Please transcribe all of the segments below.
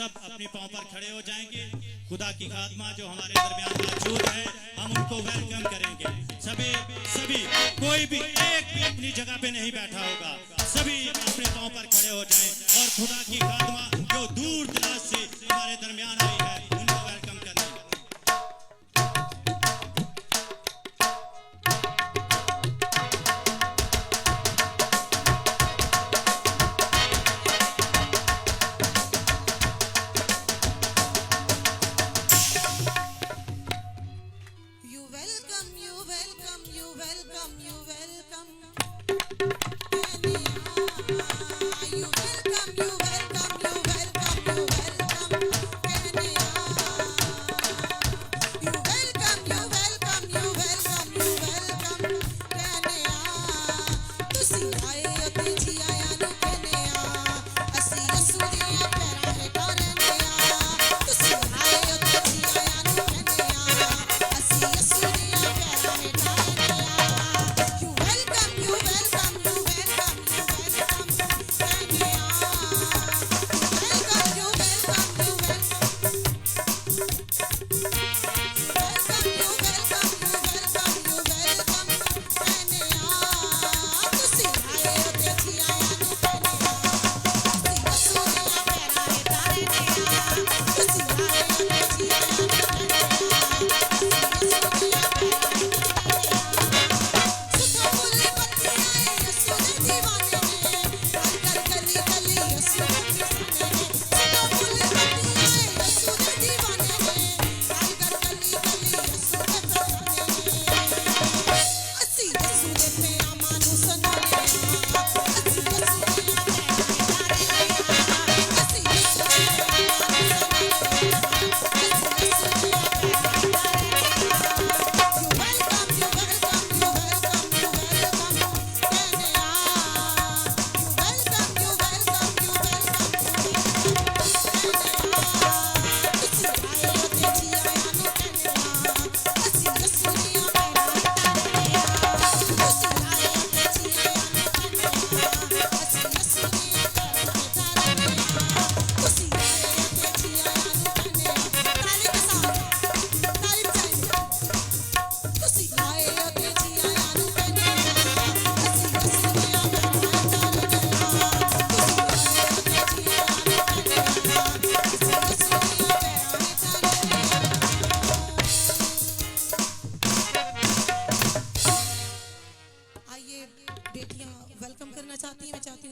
सब अपने पांव पर खड़े हो जाएंगे। खुदा की खादमा जो हमारे दरमियान मौजूद है, हम उनको वेलकम करेंगे। सभी कोई भी एक भी अपनी जगह पे नहीं बैठा होगा, सभी अपने पांव पर खड़े हो जाएं और खुदा की खादमा जो दूर दराज से हमारे दरमियान आई है उनको वेलकम करें।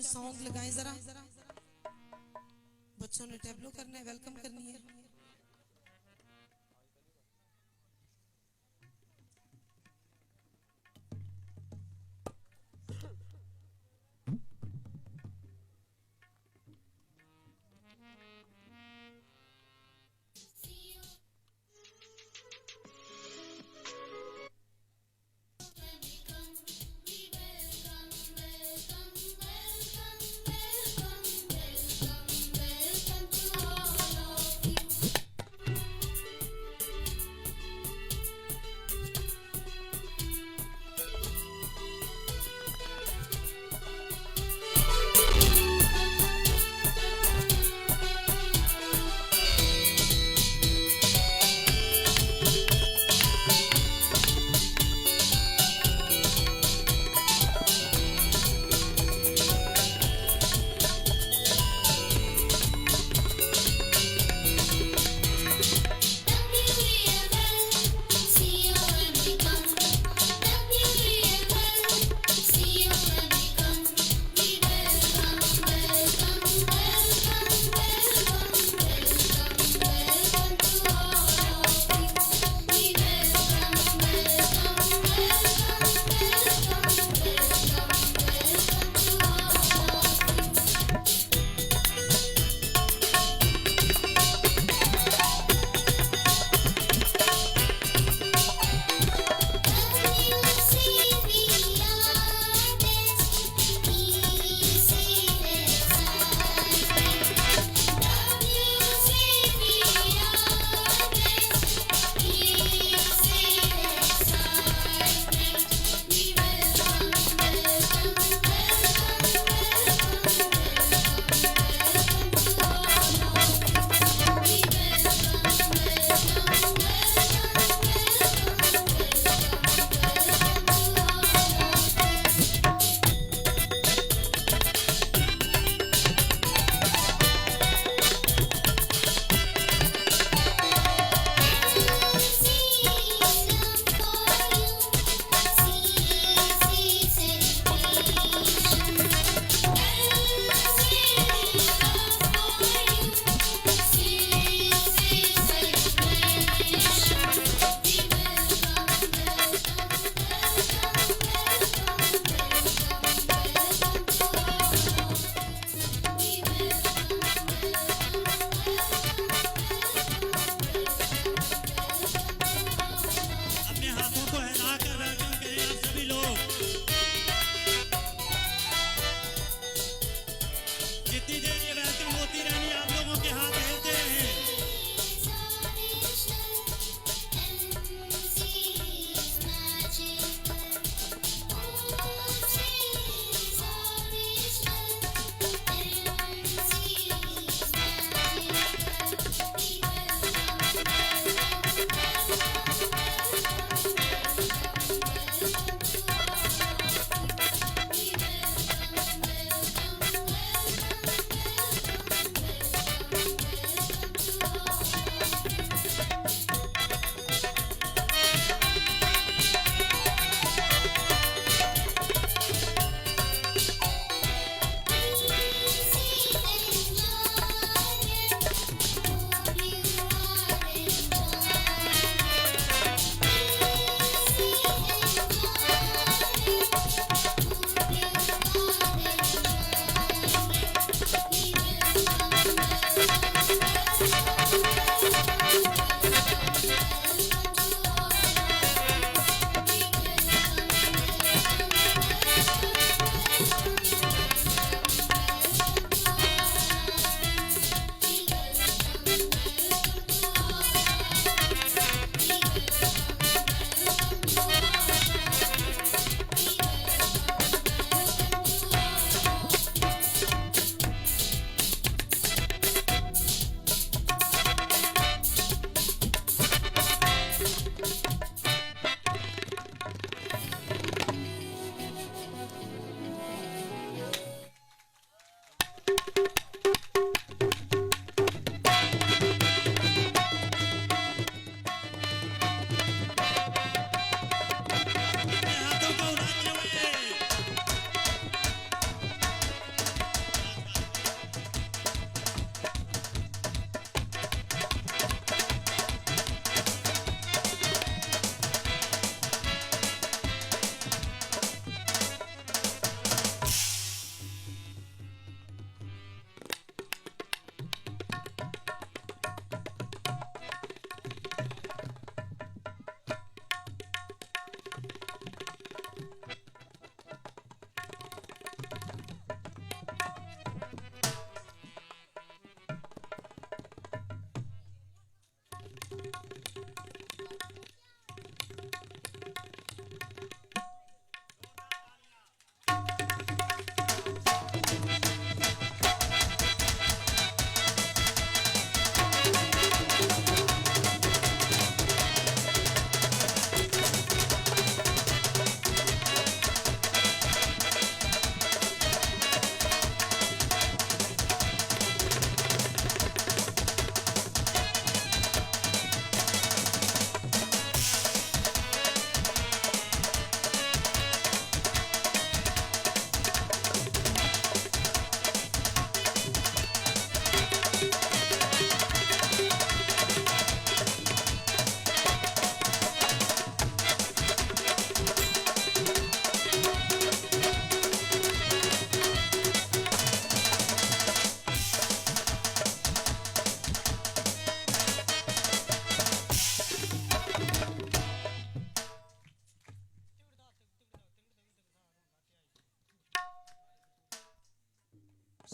सॉन्ग लगाएं जरा, बच्चों ने टैबलो करना है, वेलकम करनी है।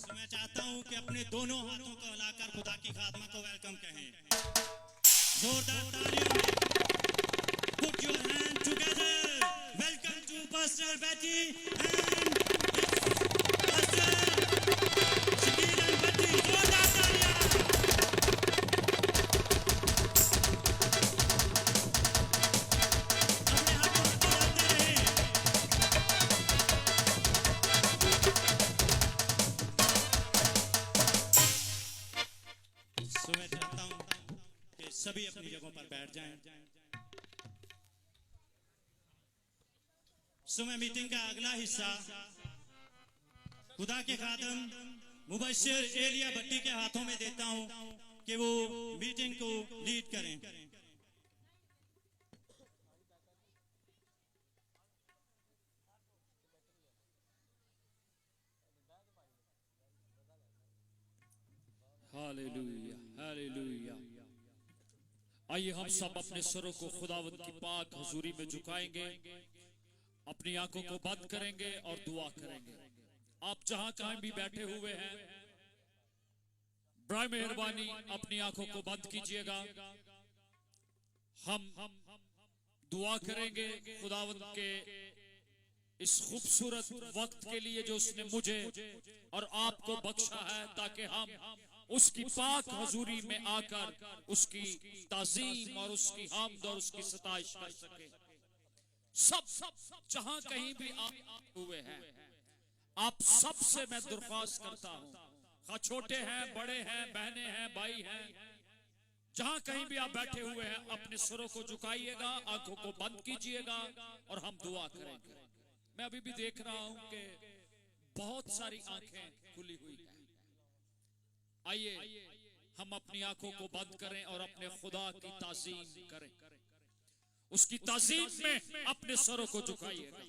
मैं चाहता हूं कि अपने दोनों हाथों को हिलाकर खुदा की खादमा को वेलकम कहें। जोरदार तालियों में Put your hand together. Welcome to Pastor Betty and Pastor Shakil and Betty. जोरदार तालियां। अपने हाथों को हिलाते रहें। मैं चाहता हूं कि सभी अपनी जगहों पर बैठ जाएं। मैं मीटिंग का अगला हिस्सा खुदा के खादम मुबश्शिर एलिया भट्टी के हाथों में देता हूं कि वो मीटिंग को लीड करें। Hallelujah, hallelujah. आइए हम सब अपने सरों को खुदावंद की पाक हुजूरी में झुकाएंगे, अपनी आंखों को बंद करेंगे और दुआ करेंगे। आप जहां कहीं भी बैठे हुए हैं, बड़ी मेहरबानी अपनी आंखों को बंद कीजिएगा। हम दुआ करेंगे खुदावंद के इस खूबसूरत वक्त के लिए जो उसने मुझे और आपको बख्शा है, ताकि हम उसकी पाक हजूरी में आकर उसकी ताजीम और उसकी हामद और उसकी सताइश कर सके। सब जहां कहीं भी आप हुए हैं, आप सब से मैं दरख्वास्त करता हूं, खा छोटे हैं, बड़े हैं, बहनें हैं, भाई हैं, जहां कहीं भी आप बैठे हुए हैं, अपने सरों को झुकाइएगा, आंखों को बंद कीजिएगा और हम दुआ करेंगे। मैं अभी भी देख रहा हूं कि बहुत सारी आंखें खुली हुई हैं। आइए हम अपनी आंखों को बंद करें और अपने खुदा की ताज़ीम करें। उसकी ताज़ीम में अपने सरों को झुकाइएगा,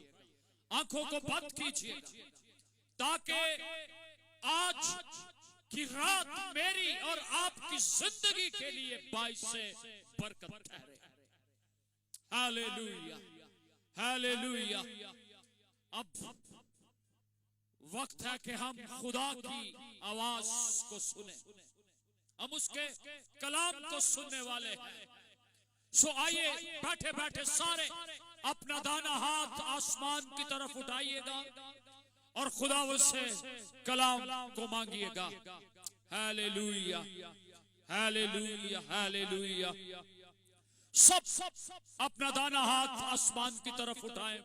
आंखों को बंद कीजिएगा, ताकि आज की रात मेरी और आपकी जिंदगी के लिए बाइस से बरकत ठहरे। Hallelujah, hallelujah. अब वक्त है कि हम खुदा की आवाज को सुने, हम उसके कलाम को सुनने वाले हैं। सो आइए बैठे बैठे सारे अपना दाना हाथ आसमान की तरफ उठाइएगा और खुदावंद से कलाम को मांगिएगा। Hallelujah, hallelujah, hallelujah. सब अपना दाना हाथ आसमान की तरफ उठाएं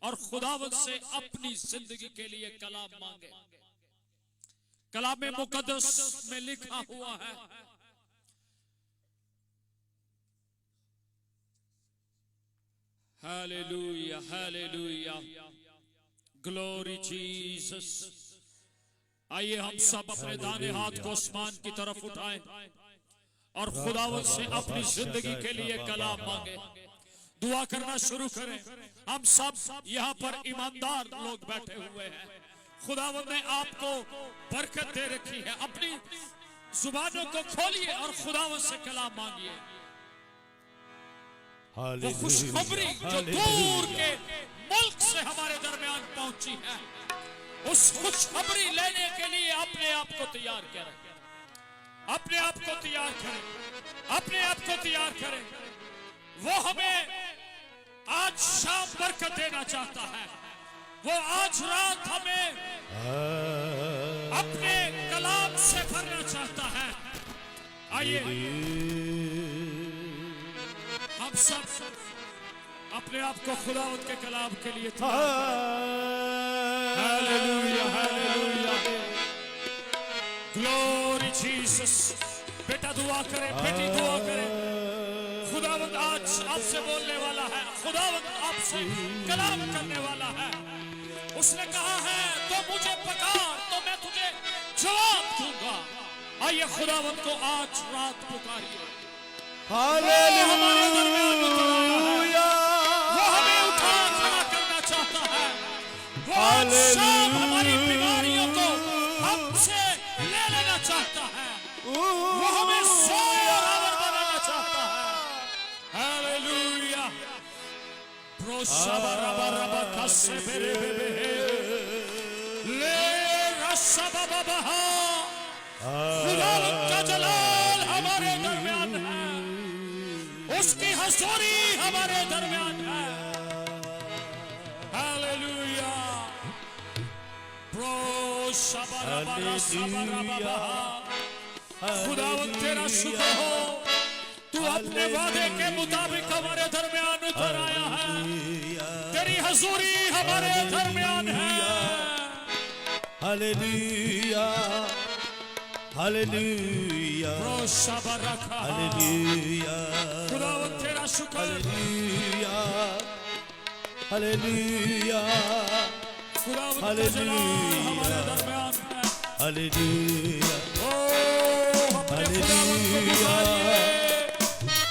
और खुदावंद से अपनी जिंदगी के लिए कलाम मांगे। कलाम मुकद्दस में लिखा हुआ है, हालेलुया, हालेलुया, ग्लोरी जीसस। आइए हम सब अपने दाने हाथ को आसमान की तरफ उठाएं और खुदावंद से अपनी जिंदगी के लिए कलाम मांगे, दुआ करना शुरू करें। हम सब यहाँ पर ईमानदार लोग बैठे हुए हैं। खुदावंद ने आपको बरकत दे रखी है। अपनी जुबानों को खोलिए और खुदावंद से कलाम मांगिए। वो खुशखबरी जो दूर के मुल्क से हमारे दरमियान पहुंची है, उस खुशखबरी लेने के लिए अपने आप को तैयार करें, अपने आप को तैयार करें, अपने आप को तैयार करें। वो हमें आज शाम बरकत देना चाहता है। वो आज रात हमें अपने कलाम से भरना चाहता है। आइए हम सब अपने आप को खुदावंद के कलाम के लिए हालेलुया हालेलुया ग्लोरी जीसस। बेटा दुआ करे, बेटी दुआ करे। खुदावंद आज आपसे बोलने वाला है, खुदावंद आपसे कलाम करने वाला है। उसने कहा है तो मुझे पुकार तो मैं तुझे जवाब दूंगा। आइए खुदावंद को आज रात पुकारिए। हालेलुया वो हमें उठा खड़ा करना चाहता है। वो आज शाम हमारी बीमारियों को हमसे ले लेना चाहता है। वो हमें सोए और आवर बनाना चाहता है। हालेलुया प्रोशबा रबा रबा कसे बेरे बेबे ले रशबा बाबा। खुदावंद का जलाल हमारे दरमियान है, उसकी हजूरी हमारे दरमियान है। हालेलुया प्रोशबा रबा रशबा रबा। खुदावंद तेरा शुक्र हो, तू अपने वादे के मुताबिक हमारे दरमियान उतर आया है। तेरी हजूरी हमारे दरमियान है। हालेलुया हालेलुया प्रोशबा रखा हालेलुया खुदावंद तेरा शुक्र। हालेलुया हालेलुया खुदावंद का जलाल हमारे दरमियान है। हालेलुया ओ अपने खुदावंद को पुकारिए।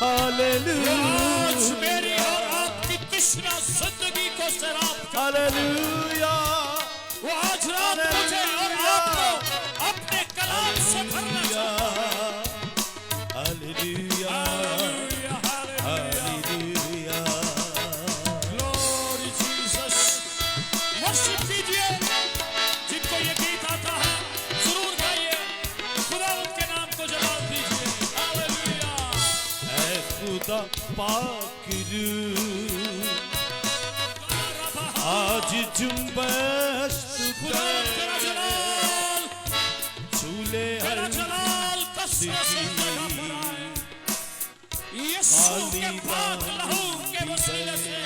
हालेलुया आज मेरी और आपकी तृष्णा जिंदगी को सैराब कर। हालेलुया वो आज रात मुझे और आपको अपने कलाम से भरना चाहता है। Hallelujah hallelujah hallelujah glory Jesus. Worship कीजिए। जिनको ये गीत आता है जरूर गाइए। खुदावंद के नाम को जलाल दीजिए। हालेलुया ऐ खुदा पाक रूह आज जुम्बश खुदावंद तेरा जलाल, झूले तेरा हर जलाल कसरत से जगह पर आए। यीशु के पाक लहू के वसीले से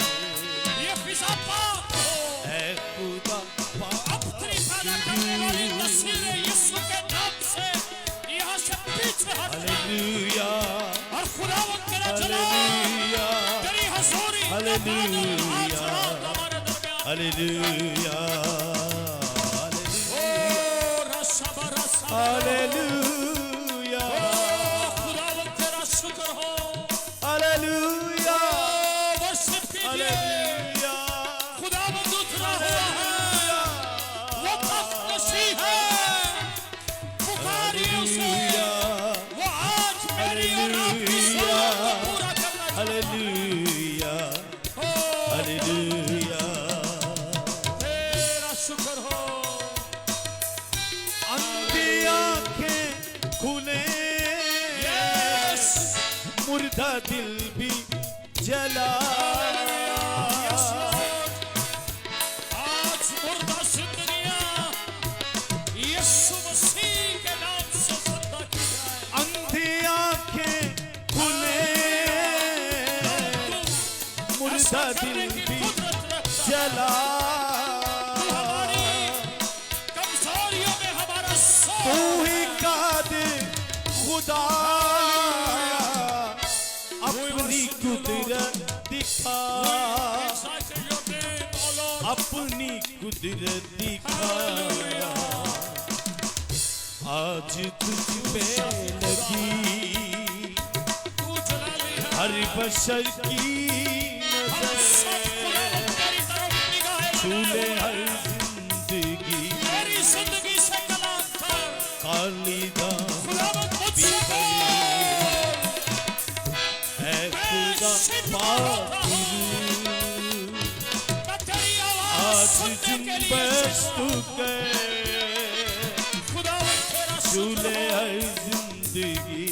ये फिजा पाक हो। ऐ खुदा पाक अपनी पैदा करने वाली तस्वीरें यीशु के नाम से यहाँ से पीछे हट जाए। हालेलुया और खुदावंद तेरा जलाल, हालेलुया तेरी हजूरी के बादल आज रात हमारे दरमियान। हालेलुया ओ रशबा रशबा। हालेलुया ओ खुदावंद तेरा शुक्र हो। हालेलुया वर्शिप कीजिए। हालेलुया खुदावंद उतरा हुआ है। वो तख्त नशी है। पुकारिए उसे। वो आज मेरी और आपकी ज़रूरत को पूरा करना चाहता है। हालेलुया ओ हालेलुया तेरा शुक्र हो। अंधी आंखें खुले यस मुर्दा दिल भी जला यस लॉर्ड। आज मुर्दा जिंदगियां यीशु मसीह के नाम से जिंदा की जाए। अंधी आंखें खुले मुर्दा दिल भी जला हमारी कमजोरियों में हमारा तू साथ ही कादिर खुदा अपनी कुदरत दिखा अपनी कुदरत दिखा आज तुझ पे लगी हर बशर की नजर छूले हर जिंदगी मेरी जिंदगी से कलाम कर। खालिदा खुदावंद मुझसे बोल। है खुदा पाक मैं तेरी आवाज आज सुनने के लिए जुम्बश तू गए खुदावंद तेरा छूले शुक्र हो। हर जिंदगी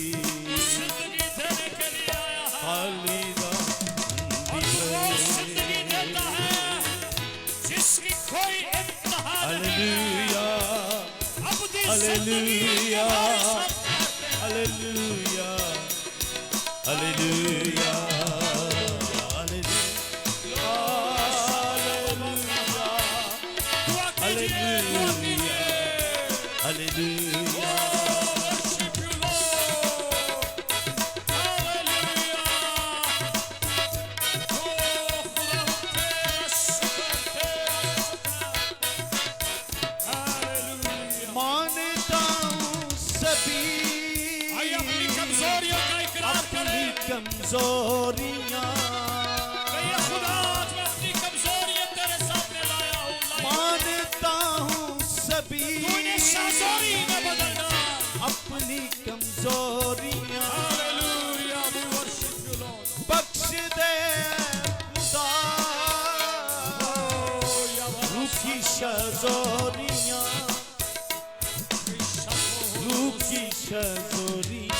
जिंदगी तेरी हालेलुया हालेलुया हालेलुया कमजोरियां खुदा मैं अपनी कमजोरियां तेरे सामने लाया हूँ मानता हूँ सभी तूने शाजोरी में बदल डाला अपनी कमजोरियां hallelujah we worship you Lord बख्श दे खुदा रूखी शाजोरियां रूखी शाजोरियां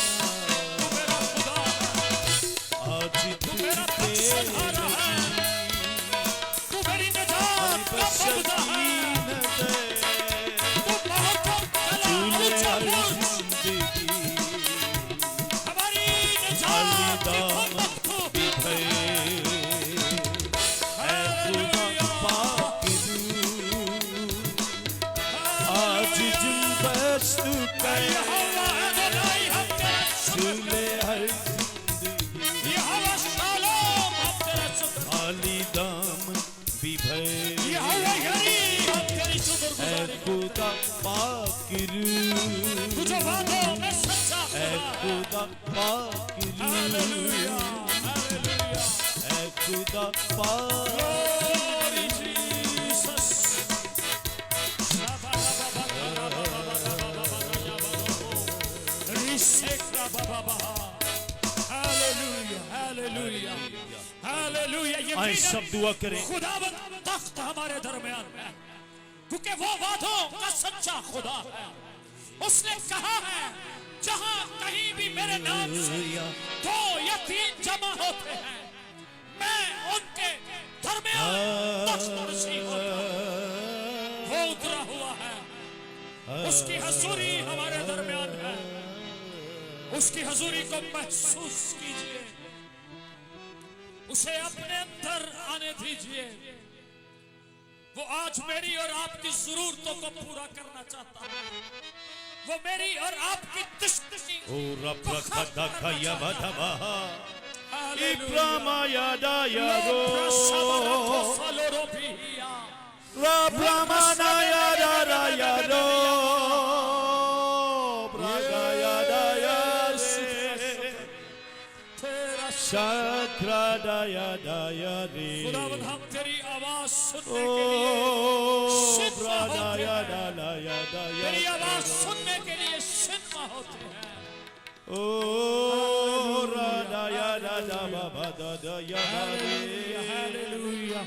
आए सब दुआ करें खुदावंद तख्त हमारे दरमियान है क्योंकि वो वादों का सच्चा खुदा है उसने कहा है जहां कहीं भी मेरे नाम से दो या तीन जमा होते हैं मैं उनके दरमियान तख्त होता वो उतरा हुआ है उसकी हजूरी हमारे दरमियान है उसकी हजूरी को महसूस कीजिए उसे अपने अंदर आने दीजिए वो आज मेरी और आपकी जरूरतों को पूरा करना चाहता है वो मेरी और आपकी दुश्मनी ओ रब रखा खया बधवा इब्रामा यादा यारो रब रामाना यादा यारो ब्रागा यादा यारे शक्रा दया दया रे खुदावंद हम तेरी आवाज सुनने ओ के लिए ब्रागा यादा यादा तेरी आवाज सुनने के लिए शिन्मा होते हैं ओ राधा यादा बाबा दादा यादा रे हालेलुया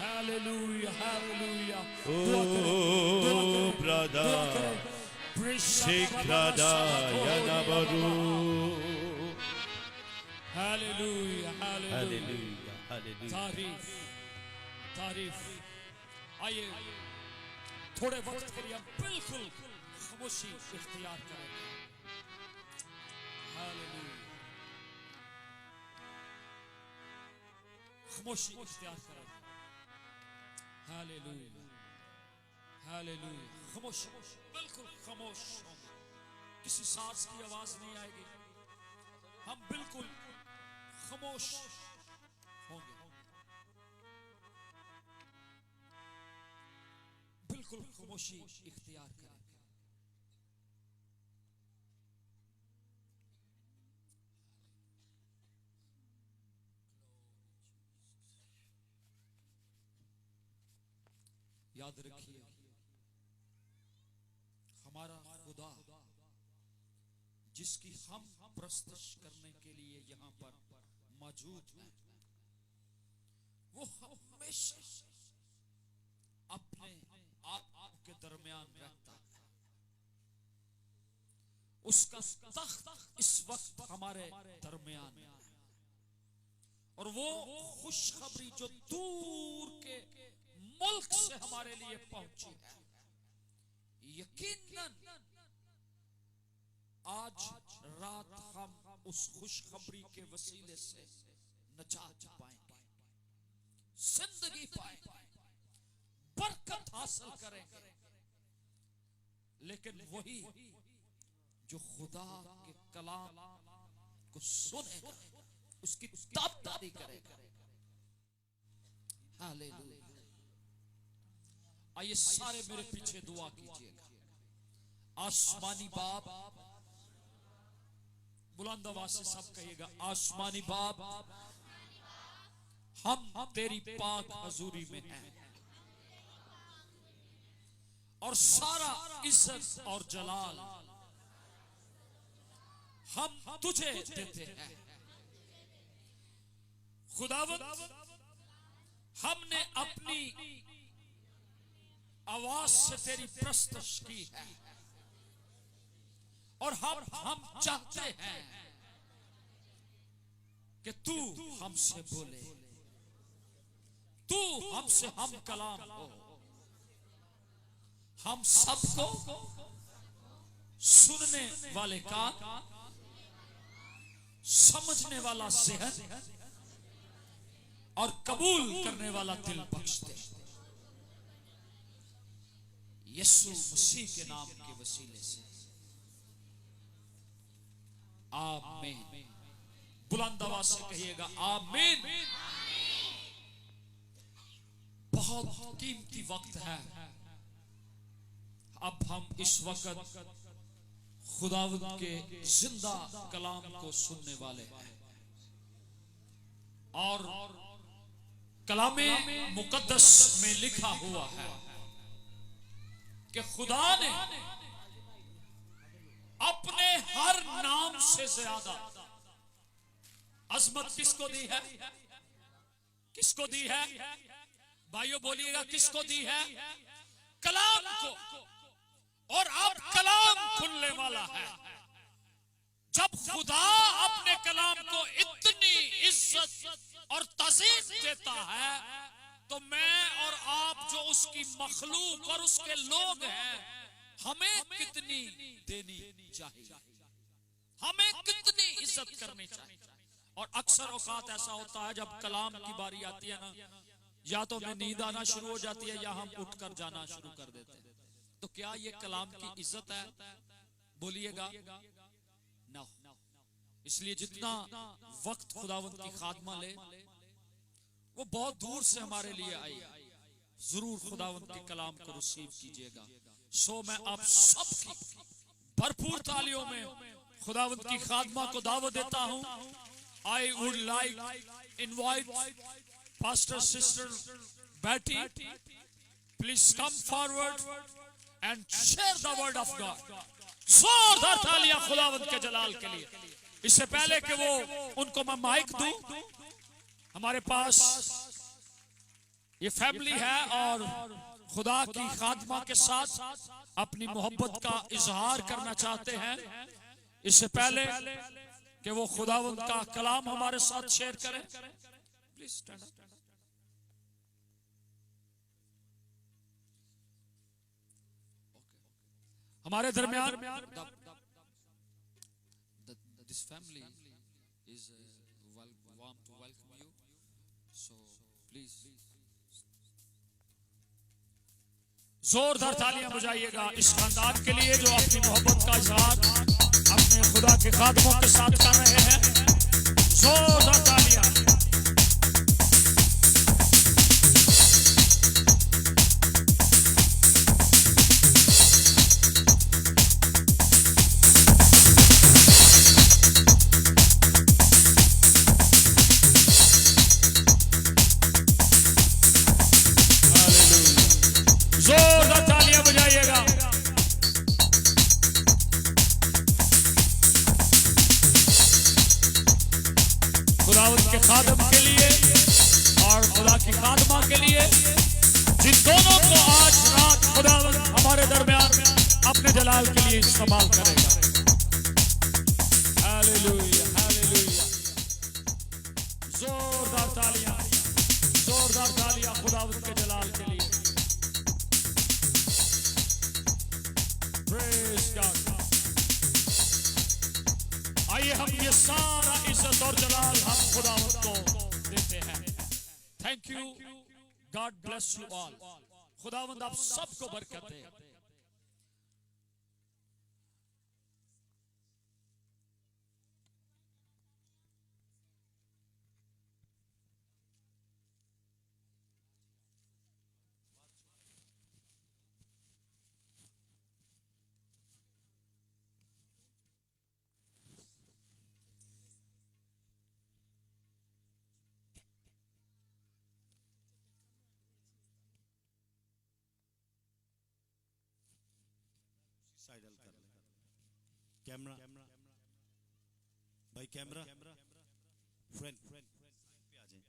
हालेलुया हालेलुया ओ ब्रादा शिक्रादा यादा बरू हालेलुया हालेलुया हालेलुया हालेलुया तारीफ तारीफ आइए थोड़े वक्त के लिए हम बिल्कुल खामोशी इख्तियार करें हालेलुया खामोशी इख्तियार करें हालेलुया हालेलुया खामोश बिल्कुल खामोश होंगे किसी सांस की आवाज नहीं आएगी हम बिल्कुल खामोश होंगे बिल्कुल खामोशी इख्तियार करें याद रखिए हमारा खुदा जिसकी हम प्रस्तुत करने के लिए यहाँ पर मौजूद है वो हमेशा अपने आप के दरमियान रहता है उसका तख्त इस वक्त हमारे दरमियान है और वो खुशखबरी जो दूर के मुल्क से हमारे लिए पहुंची है यकीनन आज रात हम उस खुशखबरी के वसीले से नजात पाएंगे, जिंदगी पाएंगे, बरकत हासिल करेंगे। लेकिन वही जो खुदा के कलाम को सुनेगा, उसकी ताबदारी करेगा। हालेलुया। आइए सारे मेरे पीछे दुआ कीजिएगा। आसमानी बाप, बुलंद आवाज से सब कहिएगा, आसमानी बाप, हम तेरी पाक हजूरी में हैं और सारा इज्जत और जलाल हम तुझे देते हैं। खुदावंद, हमने अपनी आवाज से तेरी प्रस्तुत की है और हम चाहते हैं कि तू हमसे बोले, तू हमसे हम कलाम हो। हम सबको सुनने वाले कान, समझने वाला ज़हन और कबूल करने वाला दिल बख्श दे। यीशु मसीह के नाम के वसीले से आमीन। बुलंद आवाज से कहिएगा आमीन। बहुत कीमती वक्त है। अब हम इस वक्त खुदावंद के जिंदा कलाम को सुनने वाले हैं और कलामे मुकद्दस में लिखा हुआ है कि खुदा ने अपने हर नाम से ज्यादा अजमत किसको दी है? किसको दी है? भाइयों बोलिएगा, किसको दी है? कलाम को। और अब कलाम खुलने वाला है। जब खुदा अपने कलाम को इतनी इज्जत और तज़ीम देता है तो मैं और आप जो उसकी मखलूक और उसके लोग हैं, हमें कितनी देनी चाहिए, हमें कितनी इज्जत करनी चाहिए। और अक्सर औकात ऐसा होता है जब कलाम की बारी आती है ना, या तो हमें नींद आना शुरू हो जाती है या हम उठकर जाना शुरू कर देते हैं। तो क्या ये कलाम की इज्जत है? बोलिएगा ना। इसलिए जितना वक्त खुदावंद की खादमा ले, वो बहुत दूर से हमारे लिए आई, जरूर खुदावंद के कलाम को रिसीव कीजिएगा। सो मैं आप सबकी भरपूर तालियों में खुदावंद की खादमा को दावत देता हूं। I would like invite pastor sister Betty, please come forward and share the word of God। जोरदार तालियां खुदावंद के जलाल के लिए। इससे पहले कि वो उनको मैं माइक दूं, हमारे पास ये फैमिली है और खुदा की खादमा के साथ अपनी मोहब्बत का इजहार करना चाहते हैं। इससे पहले कि वो खुदावंद का कलाम हमारे साथ शेयर करें, प्लीज स्टैंड अप। हमारे दरमियान this family is warm to welcome you, so please जोरदार तालियां बजाइएगा इस खानदान के लिए जो अपनी मोहब्बत का इजहार अपने खुदा के खादमों के साथ कर रहे हैं। जोरदार तालियां। खादम के लिए और खुदा की खादमा के लिए, जिन दोनों को आज रात खुदावंद हमारे दरमियान अपने जलाल के लिए इस्तेमाल करेगा। Hallelujah, hallelujah. जोरदार तालियां, जोरदार तालियां खुदावंद के जलाल के लिए। Praise God. ये सारा इज्जत और जलाल हम खुदावंद को देते हैं। Thank you, God bless you all. खुदावंद आप सबको बरकत दे। साइड कर कैमरा भाई, कैमरा फ्रेंड पे आ जाए।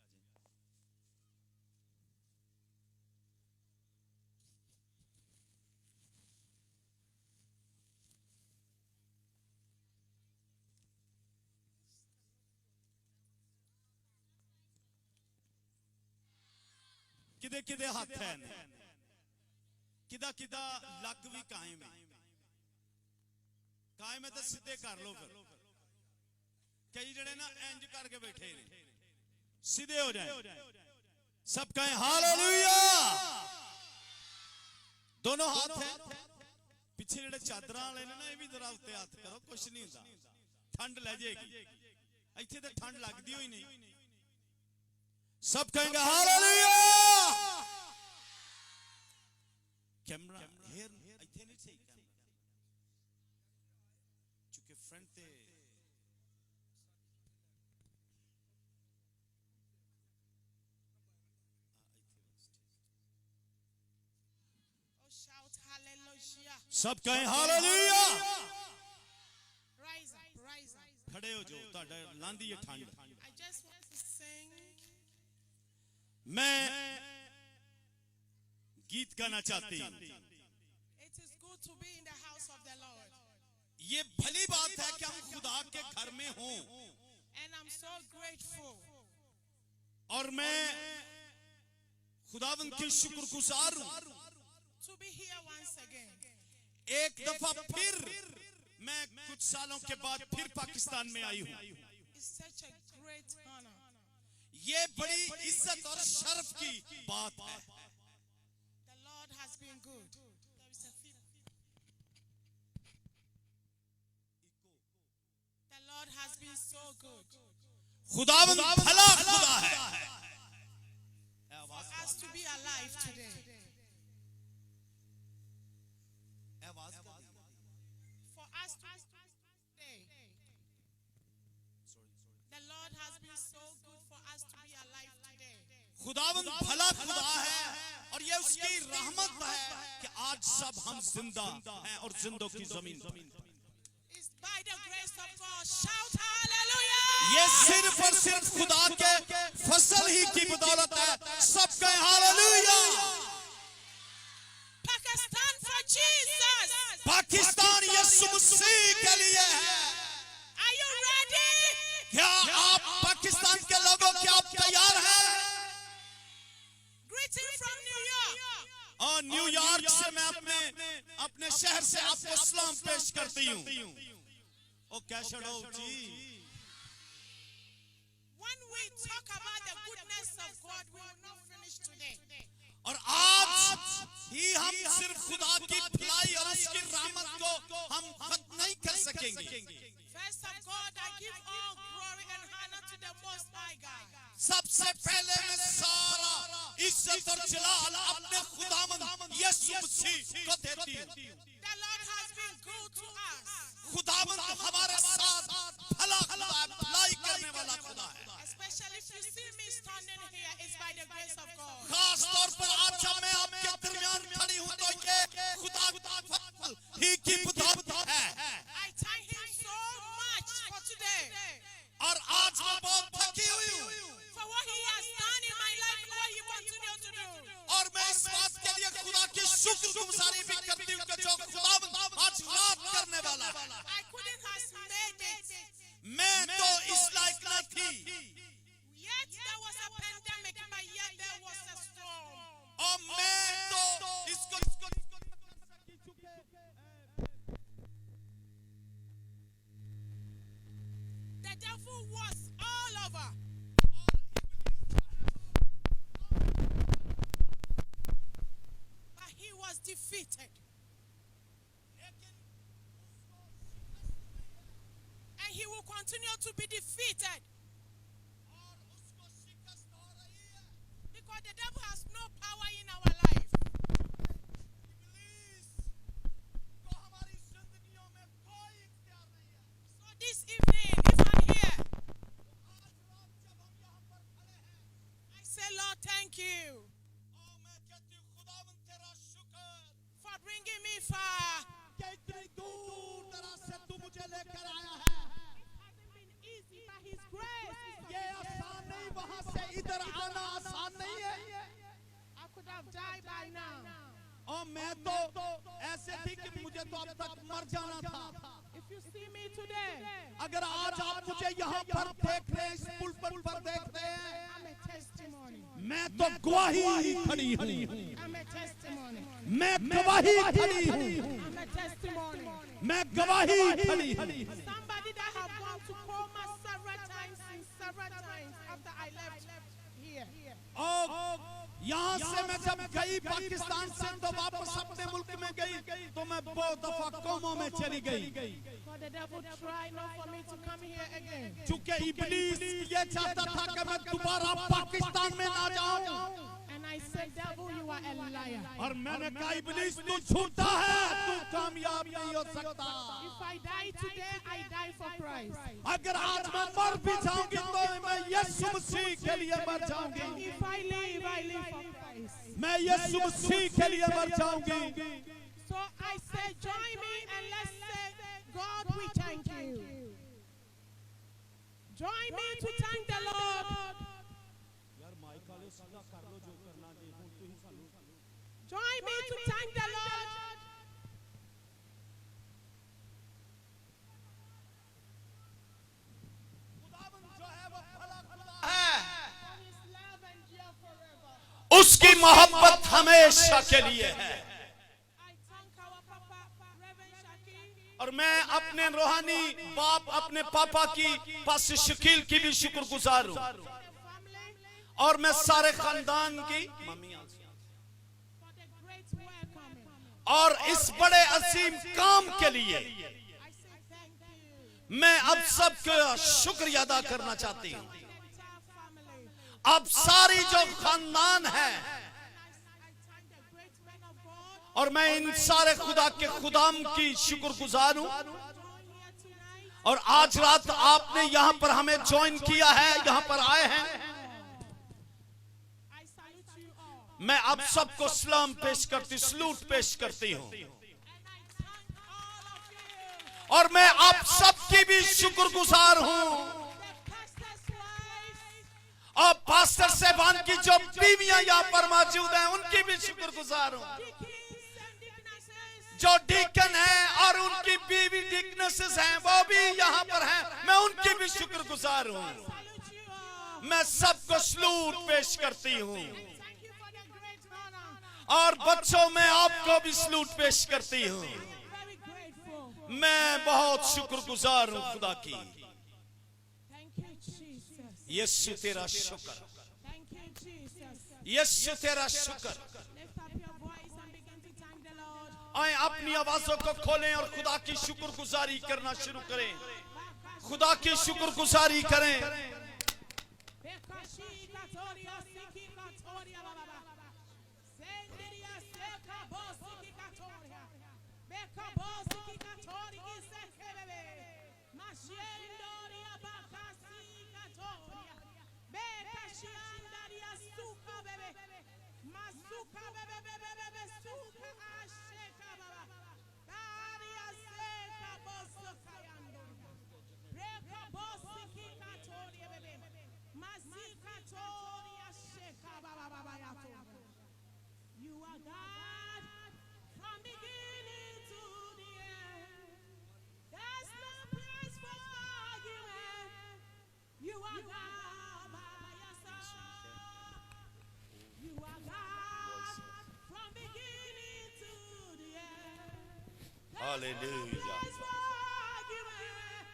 किदे किदे हथ है, किदा किदा लग भी कायम है। कायम है तो सीधे कर लो। फिर कई जड़े ना इंज करके बैठे ने, सीधे हो जाए। सब कहें हालेलुया। दोनों हाथ हैं। पीछे जड़े चादर वाले ने ना, ये भी जरा उत्ते हाथ करो, कुछ नहीं होता। ठंड ले जाएगी, इत्थे तो ठंड लगती हुई नहीं। सब कहेंगे हालेलुया। कैमरा हेयर इत्थे नहीं सही करना, चूंकि फ्रंट ते Shout hallelujah. सब कहें hallelujah. Rise up, rise up. खड़े हो जो, ਤੁਹਾਡਾ ਲਾਂਦੀ ਹੈ ਠੰਡ। I just want to sing. मैं गीत गाना चाहती हूँ। It is good to be in the house of the Lord. ये भली बात है कि हम खुदा के घर में हों, And I'm so grateful. और मैं खुदावंद की शुक्रगुजार हूँ। To be here once again. एक दफा फिर मैं कुछ सालों के बाद फिर पाकिस्तान में आई हूँ। It's such a great honor. ये बड़ी इज्जत और शर्फ की बात है। The Lord has been good. There is a feedback. The Lord has been so good. खुदावंद भला खुदा है। For us to be alive today. For us to be today. The Lord has been so good for us to be alive today. खुदावंद भला खुदा है, और ये उसकी रहमत है कि आज सब हम जिंदा हैं और जिंदों की जमीन पर। It's by the grace of God. Shout hallelujah. ये सिर्फ और सिर्फ खुदा के फसल ही की बदौलत है। सब कहें hallelujah. Pakistan for Jesus. Pakistan यीशु मसीह के लिए है। Are you ready? क्या आप पाकिस्तान के लोगों, क्या आप तैयार हैं? Greeting from New York. और न्यूयॉर्क से मैं अपने शहर से आपको सलाम पेश करती हूँ। ओ कैशडो जी, When we talk about the goodness of God, we will not finish today. और आज ही हम सिर्फ खुदा की भलाई और उसकी रहमत को हम खत्म नहीं कर सकेंगे। First of God, I give all glory and honor to the Most High God. सबसे पहले मैं सारा इज्जत और जलाल अपने खुदावंद यीशु मसीह को देती हूँ। The Lord has been good to us. खुदावंद हमारे साथ भला खुदा है, भलाई करने वाला खुदा है। Especially if you see me standing here, it's by the grace of God. खास तौर पर आज जब मैं आपके दरमियान खड़ी हूँ तो ये खुदा ही की बदौलत है। I thank Him so much for today, और आज मैं बहुत थकी हुई हूँ, for what He has done in my life and what He continues to do. और मैं इस बात के लिए खुदा की शुक्रगुजारी भी करती हूँ कि जो खुदावंद आज रात करने वाला है। I couldn't have made it. मैं तो इस लायक न थी, Yet there was a pandemic, but yet there was a storm. और मैं तो इसको The devil was all over. But he was defeated. And he will continue to be defeated. Because the devil has no power in our life. So this evening, if I'm here, I say, Lord, thank you for bringing me far. It hasn't been easy, but His grace. I could have died by now. और मैं तो ऐसे थी कि मुझे तो अब तक मर जाना था। If you see me today, अगर आज आप मुझे यहाँ पर देख रहे हैं, इस पुल पर देख रहे हैं, I'm a testimony. मैं तो गवाही खड़ी हूँ। I'm a testimony. मैं गवाही खड़ी हूँ। I'm a testimony. मैं गवाही खड़ी हूँ। Somebody that have gone to coma several times after I left here. और यहाँ से मैं जब गई पाकिस्तान से तो वापस अपने मुल्क में गई तो मैं बहुत दफा कोमा में चली गई। For the devil tried not for me to come here again. चूँकि इब्लीस ये चाहता था कि मैं दोबारा पाकिस्तान में ना जाऊँ। And I said, devil, you are a liar. और मैंने कहा इब्लीस तू झूठा है, तू कामयाब नहीं हो सकता। If I die today, I die for Christ. अगर आज मैं मर भी जाऊंगी तो मैं यीशु मसीह के लिए मर जाऊंगी। If I live for Christ. मैं यीशु मसीह के लिए मर जाऊंगी। So I say, join me and let's say, God, we thank you. Join me to thank the Lord. Join me to thank the Lord. For His love endure forever. उसकी मोहब्बत हमेशा के लिए है। I thank our Papa, Reverend Shaki. और मैं अपने रूहानी बाप अपने पापा की पास शकील की भी शुक्रगुजार हूँ। और मैं सारे खानदान की For the great welcome. और इस बड़े अजीम काम के लिए I say thank you. मैं अब सबका शुक्रिया अदा करना चाहती हूँ। The entire family. अब सारी जो खानदान है I thank the great men of God. और मैं इन सारे खुदा के खुदाम की शुक्रगुजार हूँ। Join here tonight. और आज रात आपने यहाँ पर हमें ज्वाइन किया है, यहाँ पर आए हैं। I salute you all. मैं आप सबको सलाम पेश करती, सलूट पेश करती हूँ। And I thank all of you. और मैं आप सबकी भी शुक्रगुजार हूँ। The pastor's wives. और पास्टर साहबान की जो बीवियां यहाँ पर मौजूद हैं, उनकी भी शुक्रगुजार हूँ। Deacons and deaconesses. जो डीकन हैं और उनकी बीवी डिकनेसेस हैं, वो भी यहाँ पर हैं। मैं उनकी भी शुक्रगुजार हूँ। Salute you all. मैं सबको सलूट पेश करती हूँ। Thank you for the great honor. और बच्चों में आपको भी सलूट पेश करती हूँ। Very grateful. मैं बहुत शुक्रगुजार हूँ खुदा की। Thank you, Jesus. यीशु तेरा शुक्र, Thank you, Jesus. यीशु तेरा शुक्र। Lift up your voice and begin to thank the Lord. आए अपनी आवाजों को खोलें और खुदा की शुक्रगुजारी करना शुरू करें। खुदा की शुक्रगुजारी करें। Bekashi katoria siki katoria baba. Senderia seka bosiki katoria. Beka bosiki katori iseke bebe. Mashendoria bakasi katoria. Bekashi andaria suka bebe. Masuka bebe bebe bebe suka asheka baba. Daria seka bosoka yandoria. Beka bosiki katoria bebe. You are God from beginning to the end. There's no place for argument. You are God by yourself. You are God from beginning to the end. There's no Hallelujah. place for argument.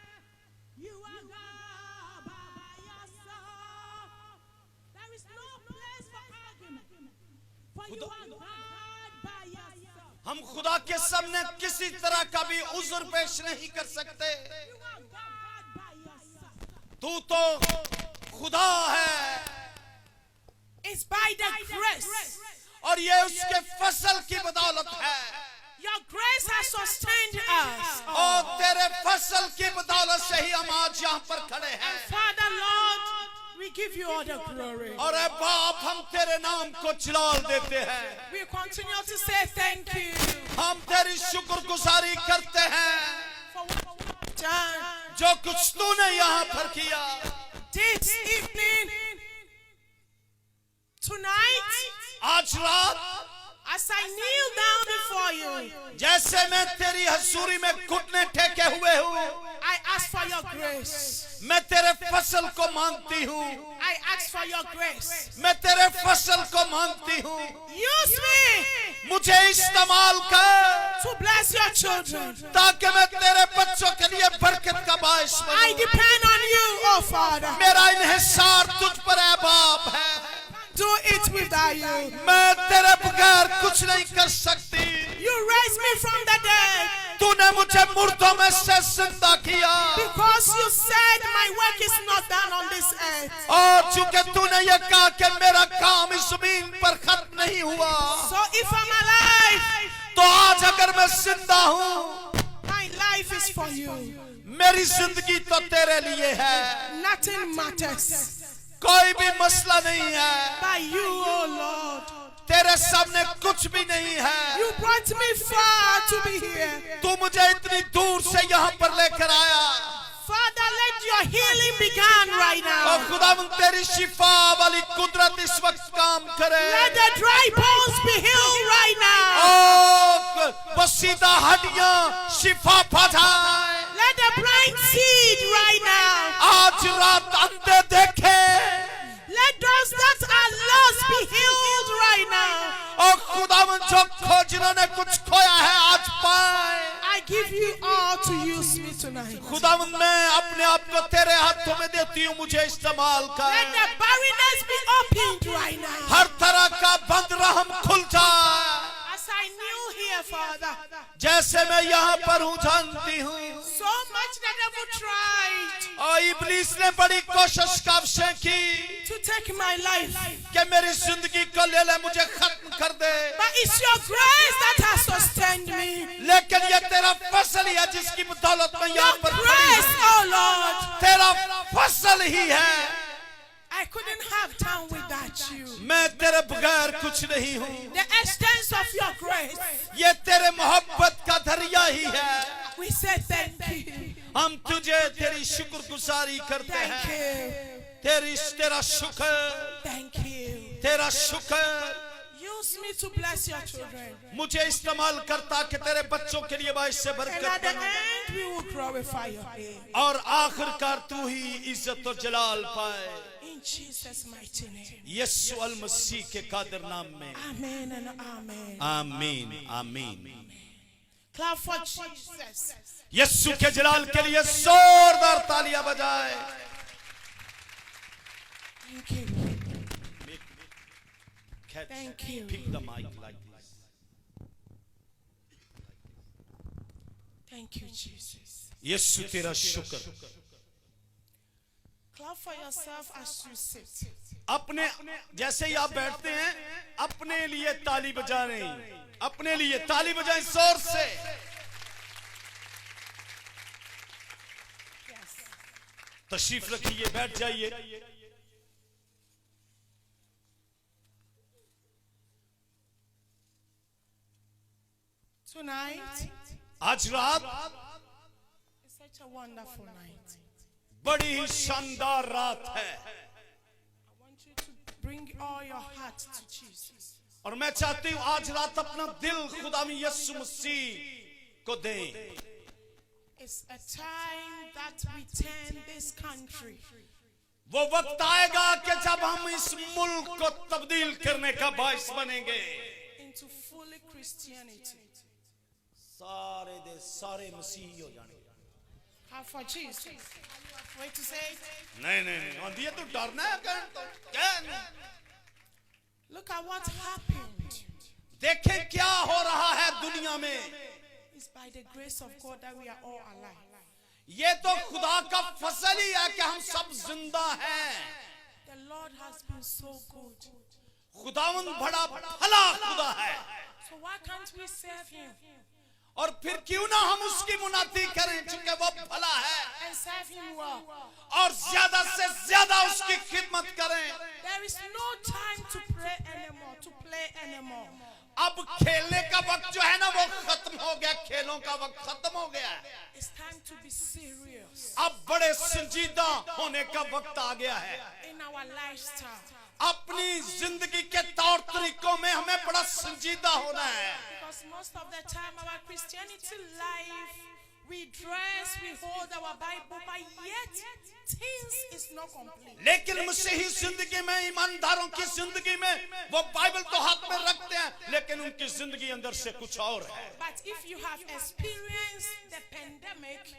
You are God. हम खुदा के सामने किसी तरह का भी उज़्र पेश नहीं कर सकते। You are God by yourself. तू तो खुदा है It's by the grace. और ये उसके फसल की बदौलत है। Your grace has sustained us. और तेरे फसल की बदौलत से ही हम आज यहाँ पर खड़े हैं। Father, Lord, we give you all the glory. और ऐ बाप हम तेरे नाम को जलाल देते हैं। We continue to say thank you हम तेरी शुक्रगुजारी करते हैं for what you have done जो कुछ तूने यहाँ पर किया। this evening, tonight, आज रात as I kneel down before you. जैसे मैं तेरी हजूरी में घुटने टेके हुए हूँ, I ask for your grace. मैं तेरे फसल को मांगती हूँ। I ask for your grace. मैं तेरे फसल को मांगती हूँ। Use me मुझे इस्तेमाल कर to bless your children. ताकि मैं तेरे बच्चों के लिए बरकत का बायस I बनूं। depend on you, oh Father. मेरा इन्हिसार तुझ पर है बाप है। Do it without you. मैं तेरे बगैर कुछ नहीं कर सकती। You raised me from the dead तूने मुझे मुर्दों में से जिंदा किया because you said my work is not done on this earth. और चूंकि तूने ये कहा कि मेरा काम इस जमीन पर खत्म नहीं हुआ, So if I'm alive, तो आज अगर मैं जिंदा हूँ, my life is for you. मेरी जिंदगी तो तेरे लिए है। Nothing matters कोई भी मसला नहीं है। by you, oh Lord. तेरे सामने कुछ भी नहीं है। You brought me far to be here. तू मुझे इतनी दूर से यहाँ पर लेकर आया। Father, let your healing begin right और now. खुदा तेरी शिफा वाली कुदरत इस वक्त काम करे। Let the dry bones be healed right now. और बसीदा हड्डियां शिफा पा जाए। Let the blind see it right now. आज रात अंधे देखे Let those that are lost be healed right now. और खुदावन जो जिन्होंने कुछ खोया है आज पाए। I give you all to use me tonight. खुदावन मैं अपने आप को तेरे हाथों में देती हूँ, मुझे इस्तेमाल Let कर। the barrenness be opened right now. हर तरह का बंद रहम खुल जाए। As I kneel here, Father, जैसे मैं यहाँ पर हूँ जानती हूँ so much the devil tried और इब्लीस ने बड़ी कोशिश काबशें की to take my life. कि मेरी जिंदगी को ले ले, मुझे खत्म कर दे। But it's your grace that has sustained me. लेकिन ये तेरा फसल ही है जिसकी बदौलत मैं यहाँ Your पर खड़ी grace, हूँ। oh Lord. तेरा फसल ही है। I couldn't have done without you. मैं तेरे बगैर कुछ नहीं हूँ। The extent of your grace, ये तेरे मोहब्बत का दरिया ही है। we say thank you. हम तुझे तेरी शुक्रगुजारी करते Thank हैं। you. तेरा शुक्र, Thank you. तेरा शुक्र। Use me to bless your children. मुझे इस्तेमाल करता कि तेरे बच्चों के लिए बाइस से And बरकत at the बनूं। end, we will glorify your name. और आखिरकार तू ही इज्जत और जलाल पाए। In Jesus' mighty name. यीशु अल मसीह के कादिर नाम में Amen and amen. आमीन आमीन। Clap for Jesus. यीशु के जलाल के लिए जोरदार तालियां बजाए। Thank you. Thank you. Pick the mic like this. Thank you, Jesus. यीशु तेरा शुक्र। Clap for yourself as you sit. अपने जैसे ही आप बैठते हैं अपने लिए ताली बजा रहे हैं, अपने लिए ताली बजाएं जोर से। Yes. तशरीफ रखिए, बैठ जाइए। Tonight आज रात is such a wonderful night. बड़ी ही शानदार रात है I want you to bring all your heart to Jesus. और मैं चाहती हूँ आज रात अपना दिल खुदा में यीशु मसीह को दें। It's a time that we turn this country वो वक्त आएगा कि जब हम इस मुल्क को तब्दील करने का बाइस बनेंगे। into fully Christianity. सारे दे सारे मसीही हो जाएंगे। Clap for Jesus. Are you afraid to say it? नहीं आंधी है तो डरना है क्या नहीं? Look at what happened देखें क्या हो रहा है दुनिया में। It's by the grace of God that we are all alive. ये तो खुदा का फसल ही है कि हम सब जिंदा हैं। The Lord has been so good. खुदावन बड़ा भला खुदा है। So why can't we serve Him और फिर क्यों ना हम उसकी मुनादी करें, क्योंकि वो भला है, and serve Him well? और ज्यादा से ज्यादा उसकी खिदमत करें। There is no time to pray anymore, to play anymore. अब खेलने का वक्त जो है ना वो खत्म हो गया, खेलों का वक्त खत्म हो गया। It's time to be serious अब बड़े संजीदा होने का वक्त आ गया है। in our lifestyle. अपनी जिंदगी के तौर तरीकों में हमें बड़ा संजीदा होना है। Because most of the time our Christianity life, we dress, we hold our Bible, but yet things is not complete. लेकिन मसीही जिंदगी में, ईमानदारों की जिंदगी में वो बाइबल तो हाथ में रखते हैं, लेकिन उनकी जिंदगी अंदर से कुछ और है। But if you have experienced the pandemic,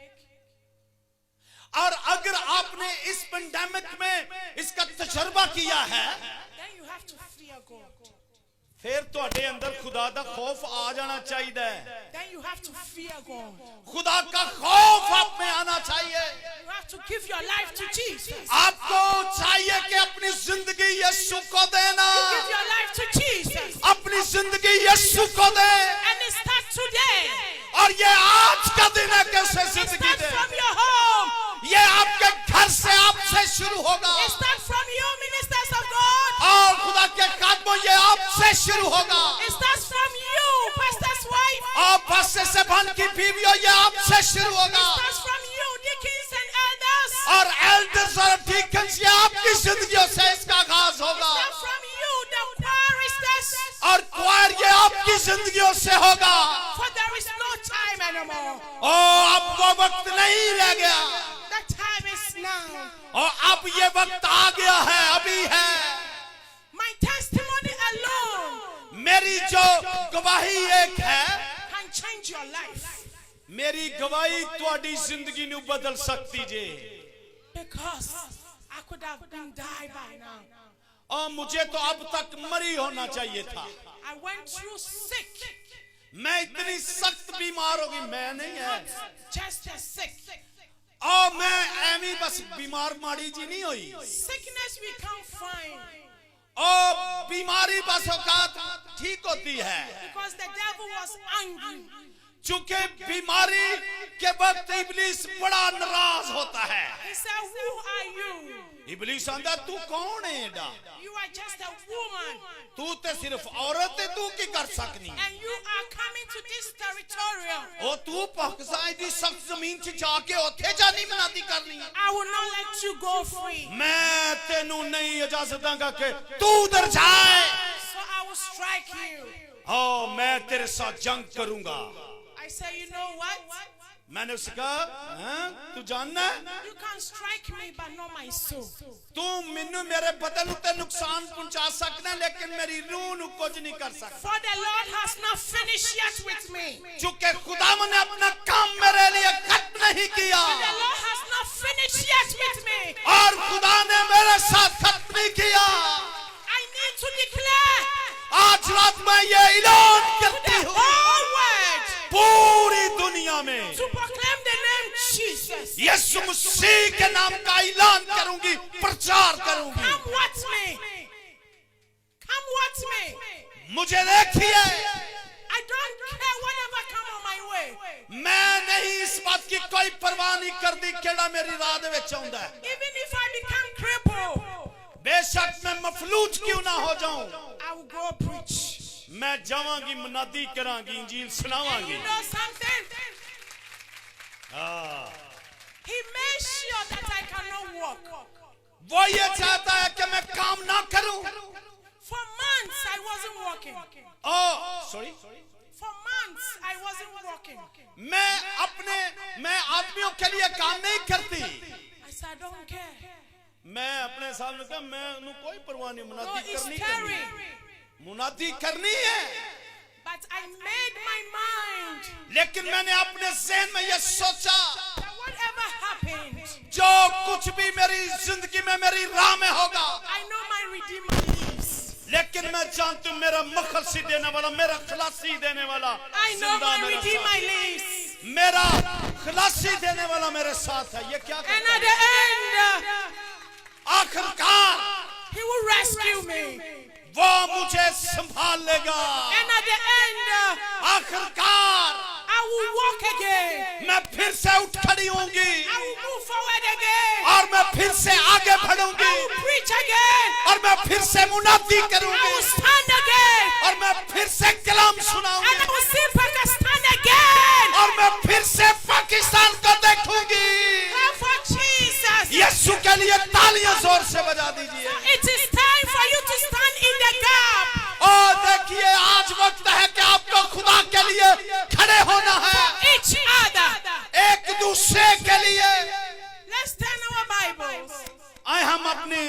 और अगर आपने इस पेंडेमिक में इसका तजुर्बा किया है, then you have to fear God. फिर ਤੁਹਾਡੇ अंदर खुदा का खौफ आ जाना चाहिए। Then you have to fear God. खुदा का खौफ आप में आना चाहिए। You have to give your life to Jesus. आपको चाहिए कि अपनी जिंदगी यीशु को देना, Give your life to Jesus. अपनी जिंदगी यीशु को दे। And it starts today. और ये आज का दिन है कैसे It जिंदगी starts they. from your home. ये आपके घर से आपसे शुरू होगा, It starts from you, ministers of God. और खुदा के कदमों ये आपसे शुरू होगा। It starts from you, pastor's wife. और बस्से से बन की बीवियों ये आपसे शुरू होगा, It starts from you, deacons and elders. और एल्डर्स और डीकन्स ये आपकी जिंदगियों से इसका आगाज होगा, It starts from you, the choristers. और क्वायर ये आपकी जिंदगियों से होगा। For there is no time anymore. ओ अब वो वक्त नहीं रह गया, The time is now. और अब ये वक्त आ गया है, अभी है। My testimony alone मेरी जो गवाही एक है, can change your life. मेरी गवाही ਤੁਹਾਡੀ जिंदगी ਨੂੰ बदल सकती जे। Because I could have been died by now. और मुझे तो अब तक मरी होना चाहिए था। I went through sick. मैं इतनी सख्त बीमार हो गई, मैं नहीं है, Not just a sick. और मैं एवी बस बीमार माड़ी जी नहीं हुई। Sickness we can't find. और बीमारी बस औकात ठीक होती है, Because the devil was angry. चूंकि बीमारी के वक्त इब्लीस बड़ा नाराज होता है। He said, who are you? इब्लीस आंदा तू कौन है एडा, You are just a woman. तू तो सिर्फ औरत है, तू की कर सकनी, And you are coming to this territorial. ओ तू पाकिस्तान की सख्त जमीन च जाके ओथे जानी मनादी करनी। I will not let you go free. मैं तेनू नहीं इजाजत दूंगा कि तू उधर जाए, So I will strike you. ओ मैं तेरे साथ जंग करूंगा। I say, you know what? मैंने उससे कहा, हाँ, तू जानना है, You can strike me, but not my soul. तू मेनू मेरे बदन उते नुकसान पहुंचा सकना, लेकिन मेरी रूह नु कुछ नहीं कर सकता, For the Lord has not finished yet with me. क्योंकि खुदावन ने अपना काम मेरे लिए खत्म नहीं किया, The Lord has not finished yet with me. और खुदा ने मेरे साथ खत्म नहीं किया। I need to declare आज रात मैं ये ऐलान to करती the हूँ whole world पूरी दुनिया में, to proclaim the name Jesus. यीशु मसीह के नाम का ऐलान करूंगी, प्रचार करूंगी। Come watch me. Come watch me. मुझे देखिए, I don't care whatever come on my way. मैं नहीं इस बात की कोई परवाह नहीं करती केड़ा मेरी राह दे विच आउंदा है। Even if I become crippled, बेशक मैं मफलूज क्यों ना हो जाऊं, I will go preach. मैं जावांगी, मनादी करांगी, इंजील And सुनावांगी। you know something? He made sure that I cannot walk. वो ये चाहता है कि मैं काम ना करूं। For months I wasn't walking. Sorry, For months I wasn't walking. मैं आदमियों के लिए काम नहीं करती। I said, I don't care. मैं अपने सामने कहा, मैं उन्हें कोई परवाह नहीं, No, मुनादी it's करनी scary. मुनादी करनी है। But I made my mind लेकिन मैंने अपने ज़हन में ये सोचा, that whatever happened, जो कुछ भी मेरी जिंदगी में मेरी राह में होगा, I know my Redeemer lives. लेकिन मैं जानती हूँ मेरा मखलसी देने वाला, मेरा खलासी देने वाला I know जिंदा my मेरे Redeemer साथ। lives. मेरा खलासी देने वाला मेरे साथ है। ये क्या And करता at the end, है? आखिरकार He will rescue me. वो मुझे संभाल लेगा। And at the end, आखिरकार I will walk again. मैं फिर से उठ खड़ी होंगी I will move forward again. और मैं फिर से आगे I बढ़ूंगी will preach again. और मैं फिर से मुनादी I will करूंगी stand again. और मैं फिर से कलाम And सुनाऊंगी I will see Pakistan again. और मैं फिर से पाकिस्तान को देखूंगी। Clap for Jesus. यीशु के लिए तालियां जोर से बजा दीजिए। It is time for you to stand in the gap. और देखिए आज वक्त है कि आपको खुदा के लिए खड़े होना है, Each other. एक दूसरे के लिए। Let's turn our Bibles. आए हम अपनी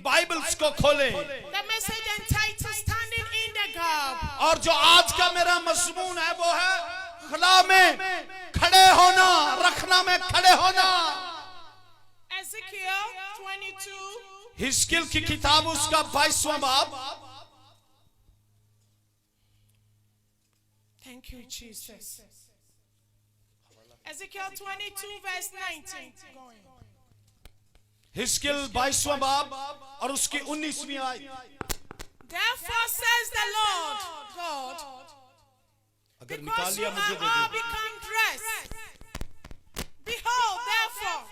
बाइबल्स को खोलें The message entitled Standing in the Gap. और जो आज का मेरा मजमून है वो है खुदा में खड़े होना, रखना में खड़े होना। Ezekiel 22. हिजकियेल की किताब उसका 22वां बाब। Thank you, Jesus. Ezekiel 22, verse 19. Going. हिजकियेल 22वां बाब और उसकी 19वीं आयत। Therefore says the Lord God, अगर निकाल because you लिया are मुझे दे all दो। become dressed. Behold, therefore,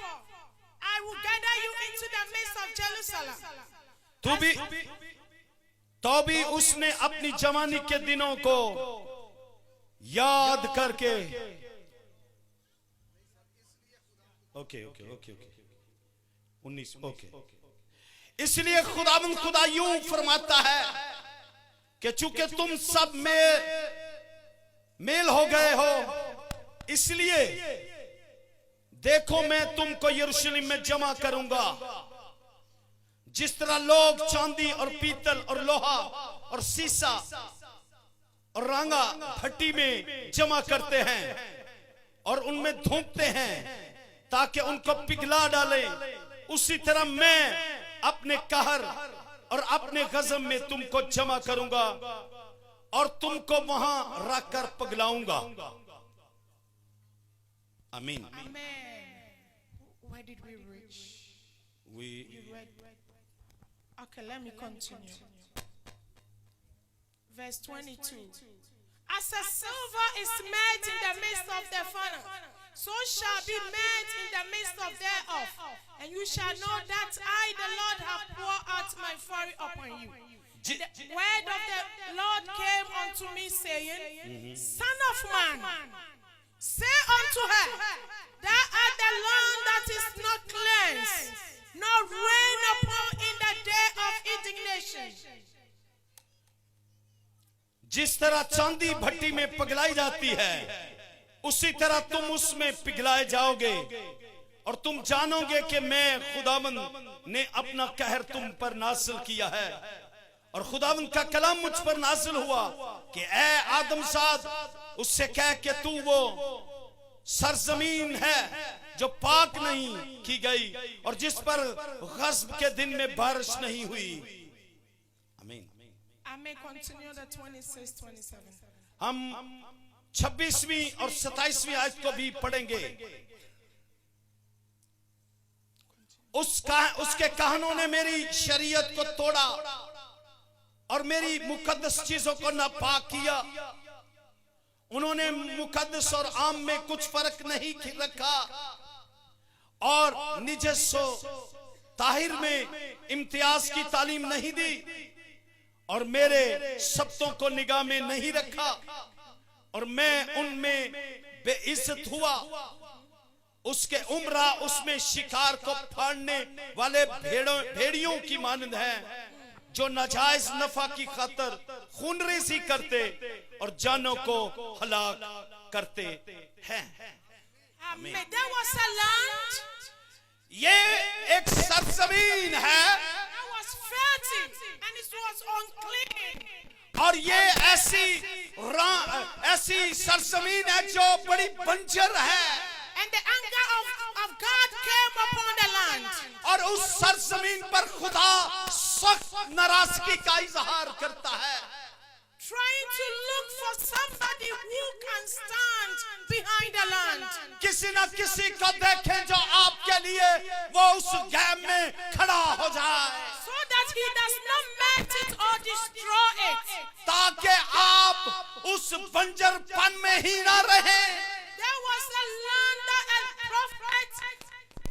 I will gather you into the midst of Jerusalem. तो भी उसने अपनी जवानी के दिनों को याद करके ओके 19 ओके। इसलिए खुदा यूं फरमाता है कि चूंकि तुम सब मेल हो गए हो, इसलिए देखो मैं तुमको यरूशलेम में जमा करूंगा। जिस तरह लोग चांदी और पीतल और लोहा और सीसा और रांगा भट्टी में जमा करते हैं और उनमें धोंकते हैं ताकि उनको पिघला डालें, उसी तरह मैं अपने कहर और अपने गजब में तुमको जमा करूंगा और तुमको वहां रखकर पिघलाऊंगा। आमीन। Amen. Where did we reach? You read. Okay, let me continue. Verse 22. As a silver is made in the midst of the furnace, so shall be made in the midst of thereof. And you shall know that I, the Lord, have poured out my fury upon you. The word of the Lord came unto me, saying, Son of man, say unto her, Thou art the land that is not cleansed, nor rain upon in the day of indignation. जिस तरह चांदी भट्टी में पिघलाई जाती है, उसी तरह तुम उसमें पिघलाए जाओगे और तुम जानोगे कि मैं खुदावंद ने अपना कहर तुम पर नाजिल किया है। और खुदावंद का कलाम मुझ पर नाजिल हुआ कि ए आदमजाद, उससे कह के तू वो सरजमीन है जो पाक नहीं की गई और जिस पर गज़ब के दिन में बारिश नहीं हुई। आमीन। I may continue the 26, 27. हम 26वीं और 27वीं आयत को भी पढ़ेंगे। उसके कहनों ने मेरी शरीयत को तोड़ा और मेरी मुकद्दस चीजों को नापाक किया। उन्होंने मुकद्दस और आम में कुछ फर्क नहीं रखा और निजस्सो ताहिर में इम्तियाज की तालीम नहीं दी और मेरे शब्दों को निगाह में नहीं रखा और मैं उनमें बेइज्जत हुआ। उसके उम्रा उसमें शिकार को फाड़ने वाले भेड़ियों की मानंद है जो नाजायज नफा की खातर खूनरेजी करते और जानों को हलाक करते हैं। There was a land ये एक सरजमीन है that was filthy and it was unclean. और ये ऐसी सरजमीन है जो बड़ी बंजर है। And the anger of God came upon the land. और उस सरजमीन पर खुदा सख्त नाराजगी का इजहार करता है, trying to look for somebody who can stand behind the land. किसी न किसी को देखें जो आपके लिए वो उस गैप में खड़ा हो जाए, So that he does not melt it or destroy it. ताकि आप उस बंजरपन में ही ना रहें। There was a land that a prophet,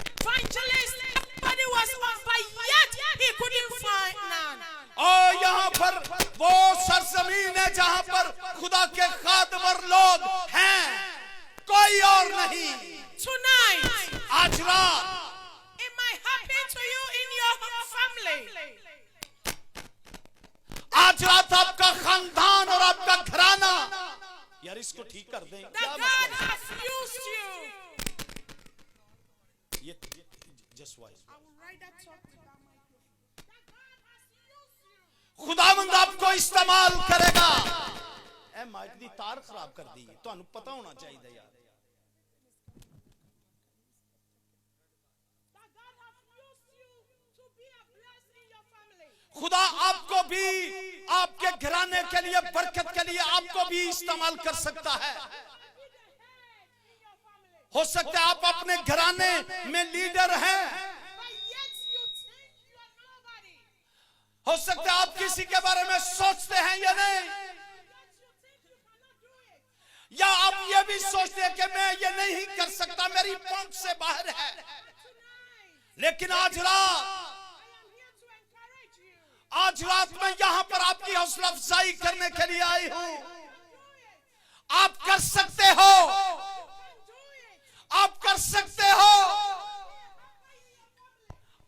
evangelist, everybody was on, but yet he couldn't find none. और यहाँ पर वो सरजमीन है जहाँ पर खुदा के खादिम और लोग हैं, कोई और नहीं। Tonight, आज रात it might happen to you in your family. आज रात आपका खानदान और आपका घराना, यार इसको ठीक कर दें, That क्या God मतलब है? has used you. ये just wise. I will write that talk to that microphone. That God has used you. खुदावंद आपको इस्तेमाल करेगा। ए माइक दी तार खराब कर दी, ਤੁਹਾਨੂੰ पता होना चाहिए यार। That God has used you to be a blessing in your family. खुदा आपको भी आपके घराने के लिए, बरकत के लिए आपको भी इस्तेमाल कर सकता है। Be the head in your family. हो सकता है आप अपने घराने में लीडर हैं, But yet you think you are nobody. हो सकता है आप किसी के बारे में सोचते हैं या नहीं, Yet you think you cannot do it. या आप ये भी सोचते हैं कि मैं ये नहीं कर सकता, मेरी पहुंच से बाहर है। Tonight, लेकिन आज रात, I am here to encourage you. आज रात मैं यहाँ पर आपकी हौसला अफजाई करने के लिए आई हूँ। Do it. आप कर सकते हो, Do it. आप कर सकते हो।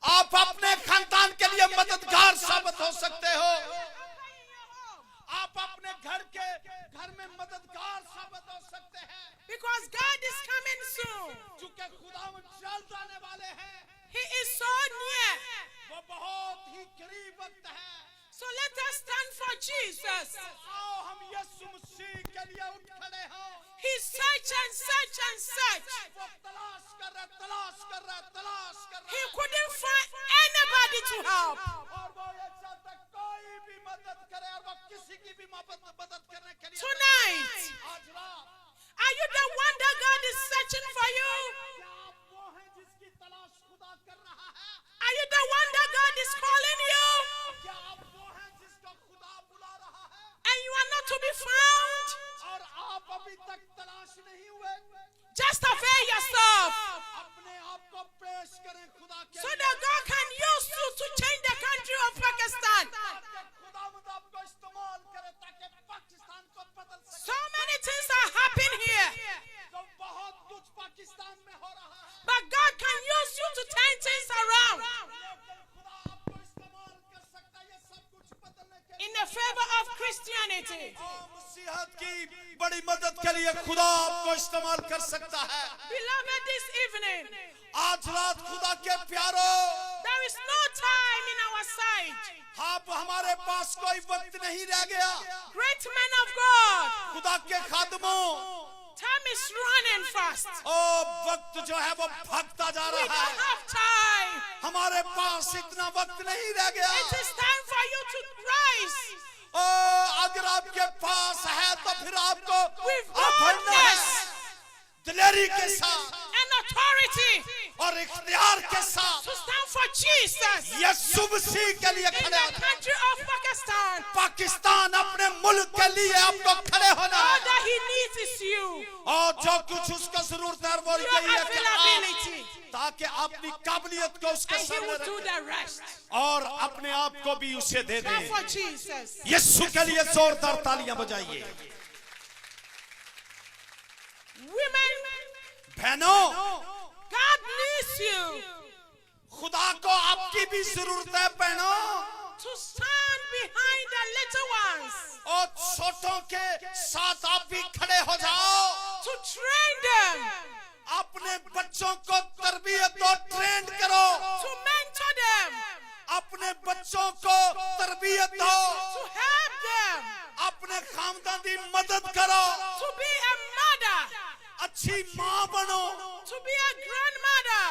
आप अपने खानदान के लिए मददगार साबित हो सकते हो। आप अपने घर में मददगार साबित हो सकते हैं, Because God is coming soon. क्योंकि खुदावंद जल्द आने वाले हैं। He is so near. वो बहुत ही करीब वक्त है। So let us stand for Jesus. आओ हम यीशु मसीह के लिए उठ खड़े हों। He search and search and search. वो तलाश कर रहा, तलाश कर रहा, तलाश कर He रहा। couldn't find anybody to help. और वो एक साथ तक कोई भी मदद करे, और वो किसी की भी मदद करने के लिए Tonight, आज रात are you the one that God is searching for you? क्या आप वो हैं जिसकी तलाश खुदा कर रहा है? Are you the one that God is calling you? क्या आप वो हैं जिसको खुदा बुला रहा है, And you are not to be found? और आप अभी तक तलाश नहीं हुए? Just avail yourself अपने आप को पेश करें खुदा के so लिए। that God can use you to change the country of Pakistan. ताकि खुदावंद आपको इस्तेमाल करे, ताकि पाकिस्तान को बदल सके। So many things are happening here. तो बहुत कुछ पाकिस्तान में हो रहा है, But God can use you to turn things around लेकिन खुदा आपको इस्तेमाल कर सकता है ये सब कुछ बदलने के लिए। in the favor of Christianity. मसीहत की बड़ी मदद के लिए खुदा आपको इस्तेमाल कर सकता है। Beloved, this evening, आज रात खुदा के प्यारो, there is no time in our side. आप हमारे पास कोई वक्त नहीं रह गया। Great men of God, खुदा के खादमों, time is running fast. ओ वक्त जो है वो भागता जा We रहा don't है। have time. हमारे पास इतना वक्त नहीं रह गया। It is time for you to rise ओ अगर आपके पास है तो फिर आपको with बढ़ना है, boldness दिलेरी के साथ and authority और इख्तियार के साथ to stand for Jesus यीशु मसीह के लिए in खड़े the होना। country of Pakistan. पाकिस्तान अपने मुल्क के लिए आपको खड़े होना All है, that he needs is you, और जो कुछ उसको जरूरत है वो your यही है कि आप, availability, ताकि अपनी काबिलियत को उसके and he सामने will do रखें the rest. और अपने आप को भी उसे दे Stand दें। for Jesus. यीशु के लिए जोरदार तालियां बजाइए। Women, बहनों, God needs you खुदा को आपकी भी जरूरत है बहनों, to stand behind the little ones, और छोटों के साथ आप भी खड़े हो जाओ। to train them, अपने बच्चों को तरबियत और ट्रेन करो, to mentor them, अपने बच्चों को तरबियत दो, to help them, अपने खानदान की मदद करो, to be a mother, अच्छी माँ बनो, to be a grandmother,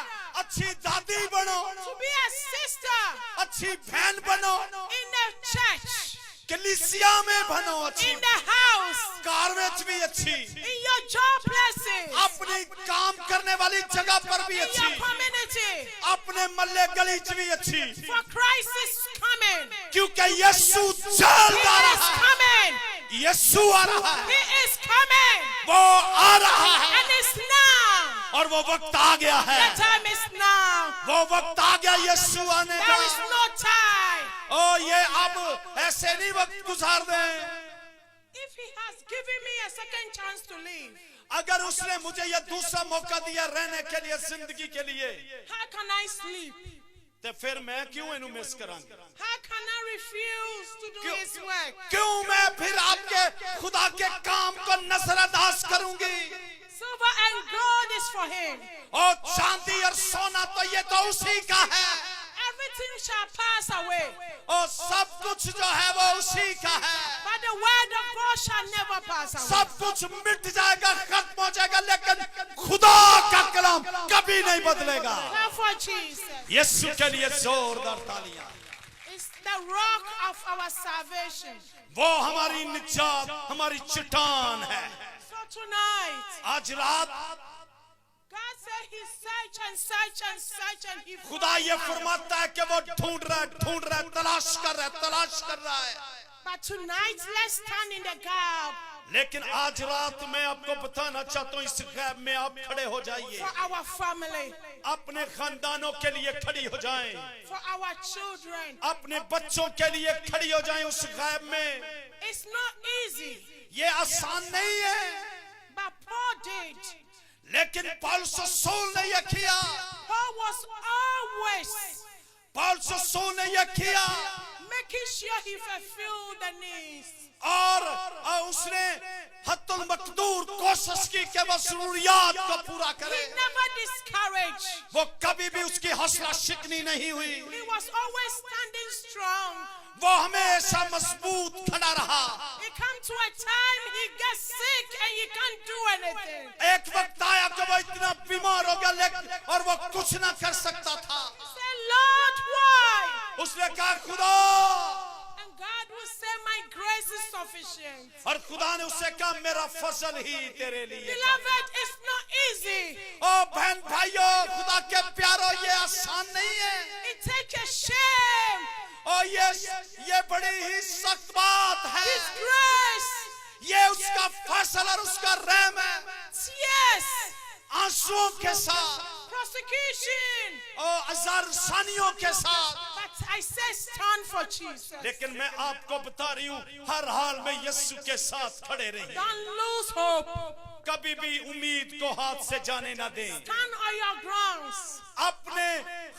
अच्छी दादी बनो, to be a sister अच्छी बहन बनो, in the church, कलीसिया में बनो अच्छी, in the house, कार में भी अच्छी, in your job places, अपनी काम करने वाली जगह पर भी in your अच्छी, community. अपने मल्ले गली च भी अच्छी, For Christ is coming. क्योंकि यीशु चल He रहा is है, coming. यीशु आ रहा है, He is coming. वो आ रहा है, And it's now. और वो वक्त आ गया है, The time is now. वो वक्त आ गया यीशु आने का। There is no time. ओ ये अब ऐसे नहीं वक्त गुजार दें। If he has given me a second chance to live, अगर उसने मुझे ये दूसरा मौका दिया रहने के लिए, जिंदगी के लिए, how can I sleep? तो फिर मैं क्यों इन्हें miss करांगा? How can I refuse to do क्यों- his work? क्यों मैं फिर आपके खुदा के काम को नजरअंदाज करूंगी? Silver and gold is for him. और चांदी और सोना तो ये तो उसी का है, Everything shall pass away, और सब कुछ जो है वो उसी का है। but the word of God shall never pass away. सब कुछ मिट जाएगा, खत्म हो जाएगा, लेकिन खुदा का कलाम कभी नहीं बदलेगा। Therefore, Jesus यीशु के लिए जोरदार तालियां। is the rock of our salvation. वो हमारी निजात, हमारी चट्टान है। So tonight, आज रात God said he search and search and search and he खुदा found ये none. फरमाता है कि वो ढूंढ रहा है, तलाश कर रहा है। But tonight, let's stand in the gap लेकिन आज रात मैं आपको बताना चाहता हूँ, इस गैप में आप खड़े हो जाइए, for our family, अपने खानदानों के लिए खड़ी हो जाएं, for our children. अपने बच्चों के लिए खड़ी हो जाएं उस गैप में। It's not easy, ये आसान नहीं है, but Paul did. लेकिन पौलुस रसूल ने यह किया, Paul was always पौलुस रसूल ने यह किया, making sure he fulfilled the needs. और उसने हत्तुल मकदूर कोशिश की कि वो जरूरियात को पूरा He करे। never discouraged. वो कभी भी उसकी हौसला शिकनी नहीं हुई, He was always standing strong. वो हमेशा मजबूत खड़ा रहा। It come to a time he gets sick and he can't do anything. एक वक्त आया कि वो इतना बीमार हो गया, लेकिन और वो कुछ ना कर सकता था। He said, Lord, why? उसने कहा खुदा, And God will say, my grace is sufficient. और खुदा ने उससे कहा मेरा फजल ही तेरे लिए। Beloved, it's not easy. ओ बहन भाइयों, खुदा के प्यारो, ये आसान नहीं है, It takes a shame. और ये बड़ी ही सख्त बात है। His grace. ये उसका फजल और उसका रहम है, Yes. आंसुओं के साथ Prosecution. और अज़ारसानियों के साथ। But I say stand for Jesus. लेकिन मैं आपको बता रही हूँ, हर हाल में यीशु के साथ खड़े रहिए, Don't lose hope. कभी भी उम्मीद को हाथ से जाने ना दें, Stand on your grounds. अपने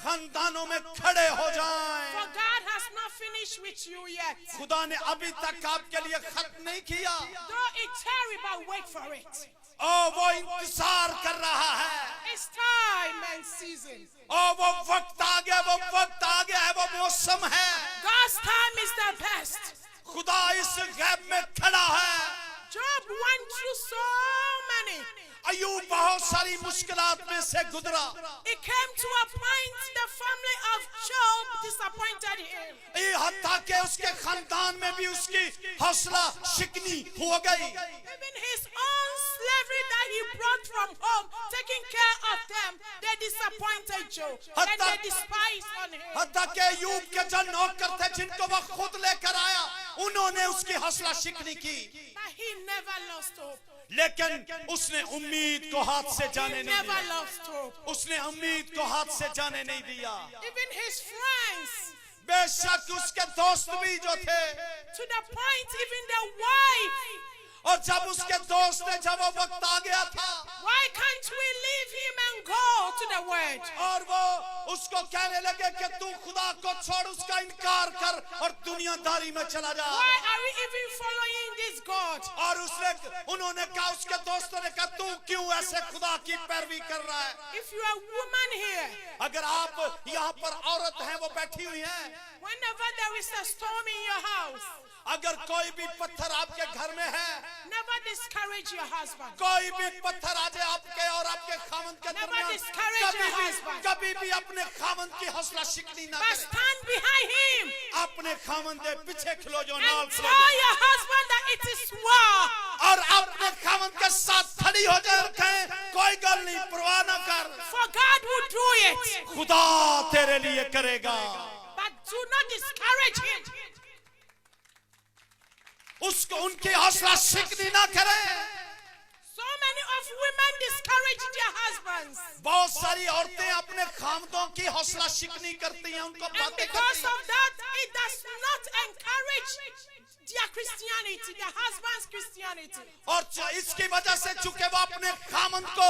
खानदानों में खड़े हो For जाएं। God has not finished with you yet. खुदा ने अभी तक आपके लिए खत्म नहीं किया, Though it's tarry, but wait for it. और वो इंतजार कर रहा है, It's time and season. और वो वक्त आ गया, वो वक्त आ गया है, वो मौसम है। God's time is the best. खुदा इस गैप में खड़ा है। Job went through so many. अय्यूब बहुत सारी मुश्किलात में से गुजरा, It came to a point the family of Job disappointed him. ये हत्ता के उसके खानदान में भी उसकी हौसला शिकनी हो गई। Even his own slavery that he brought from home, taking care of them, they disappointed Job. And they despised on him. हत्ता के अय्यूब के जो नौकर थे जिनको वो खुद लेकर आया, उन्होंने उसकी हौसला शिकनी की, But he never lost hope. लेकिन उसने उम्मीद को हाथ से He जाने नहीं never दिया। lost hope. उसने उम्मीद को हाथ से जाने नहीं दिया। Even his friends, बेशक उसके दोस्त भी जो थे, to the point even the wife, और जब उसके दोस्त ने जब वो वक्त आ गया था, why can't we leave him and go to the word? और वो उसको कहने लगे कि तू खुदा को छोड़, उसका इनकार कर और दुनियादारी में चला जा। Why are we even following this God? और उन्होंने कहा, उसके दोस्तों ने कहा, तू क्यों ऐसे खुदा की पैरवी कर रहा है? If you are a woman here, अगर आप यहाँ पर औरत हैं, वो बैठी बैठी हुई हैं, Whenever there is a storm in your house, अगर कोई भी पत्थर आपके घर में है, never discourage your husband. कोई भी पत्थर आ जाए आपके और आपके खामंद के Never दरमियान, discourage your husband. कभी भी अपने खामंद की हौसला शिकनी ना But करें। stand behind him अपने खामंद के पीछे खलो जो, नाल and खलो tell जो, your husband that it is war. और अपने खामंद के साथ खड़ी हो जाए, कहें कोई गल नहीं, परवाह ना कर, For God will do it. खुदा तेरे लिए करेगा। But do not discourage him. उसको उनकी हौसला शिकनी ना करें। So many of women discourage their husbands. बहुत सारी औरतें अपने खामदों की हौसला शिकनी करती हैं, उनको And बातें because करती हैं। of that, it does not encourage their Christianity, their husband's Christianity. और इसकी वजह से चूंकि वो अपने खामन को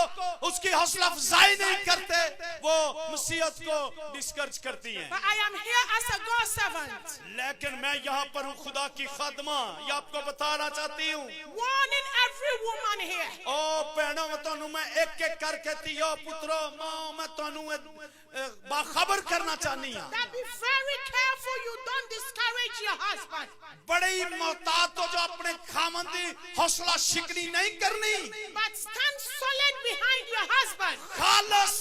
उसकी हौसला अफजाई नहीं करते, वो मसीहत को डिस्करेज करती हैं। But I am here as a God servant, लेकिन मैं यहाँ पर हूँ खुदा की खादमा, ये आपको बताना चाहती हूँ। warning every woman here. ओ बहनों, मैं तानू मैं एक एक करके तियो पुत्रो माओ मैं तानू बाखबर करना चाहनी हूँ। That be very careful you don't discourage your husband. बड़ी मोहतात हो जो अपने खामंदी हौसला शिकनी नहीं करनी, But stand solid behind your husband खालस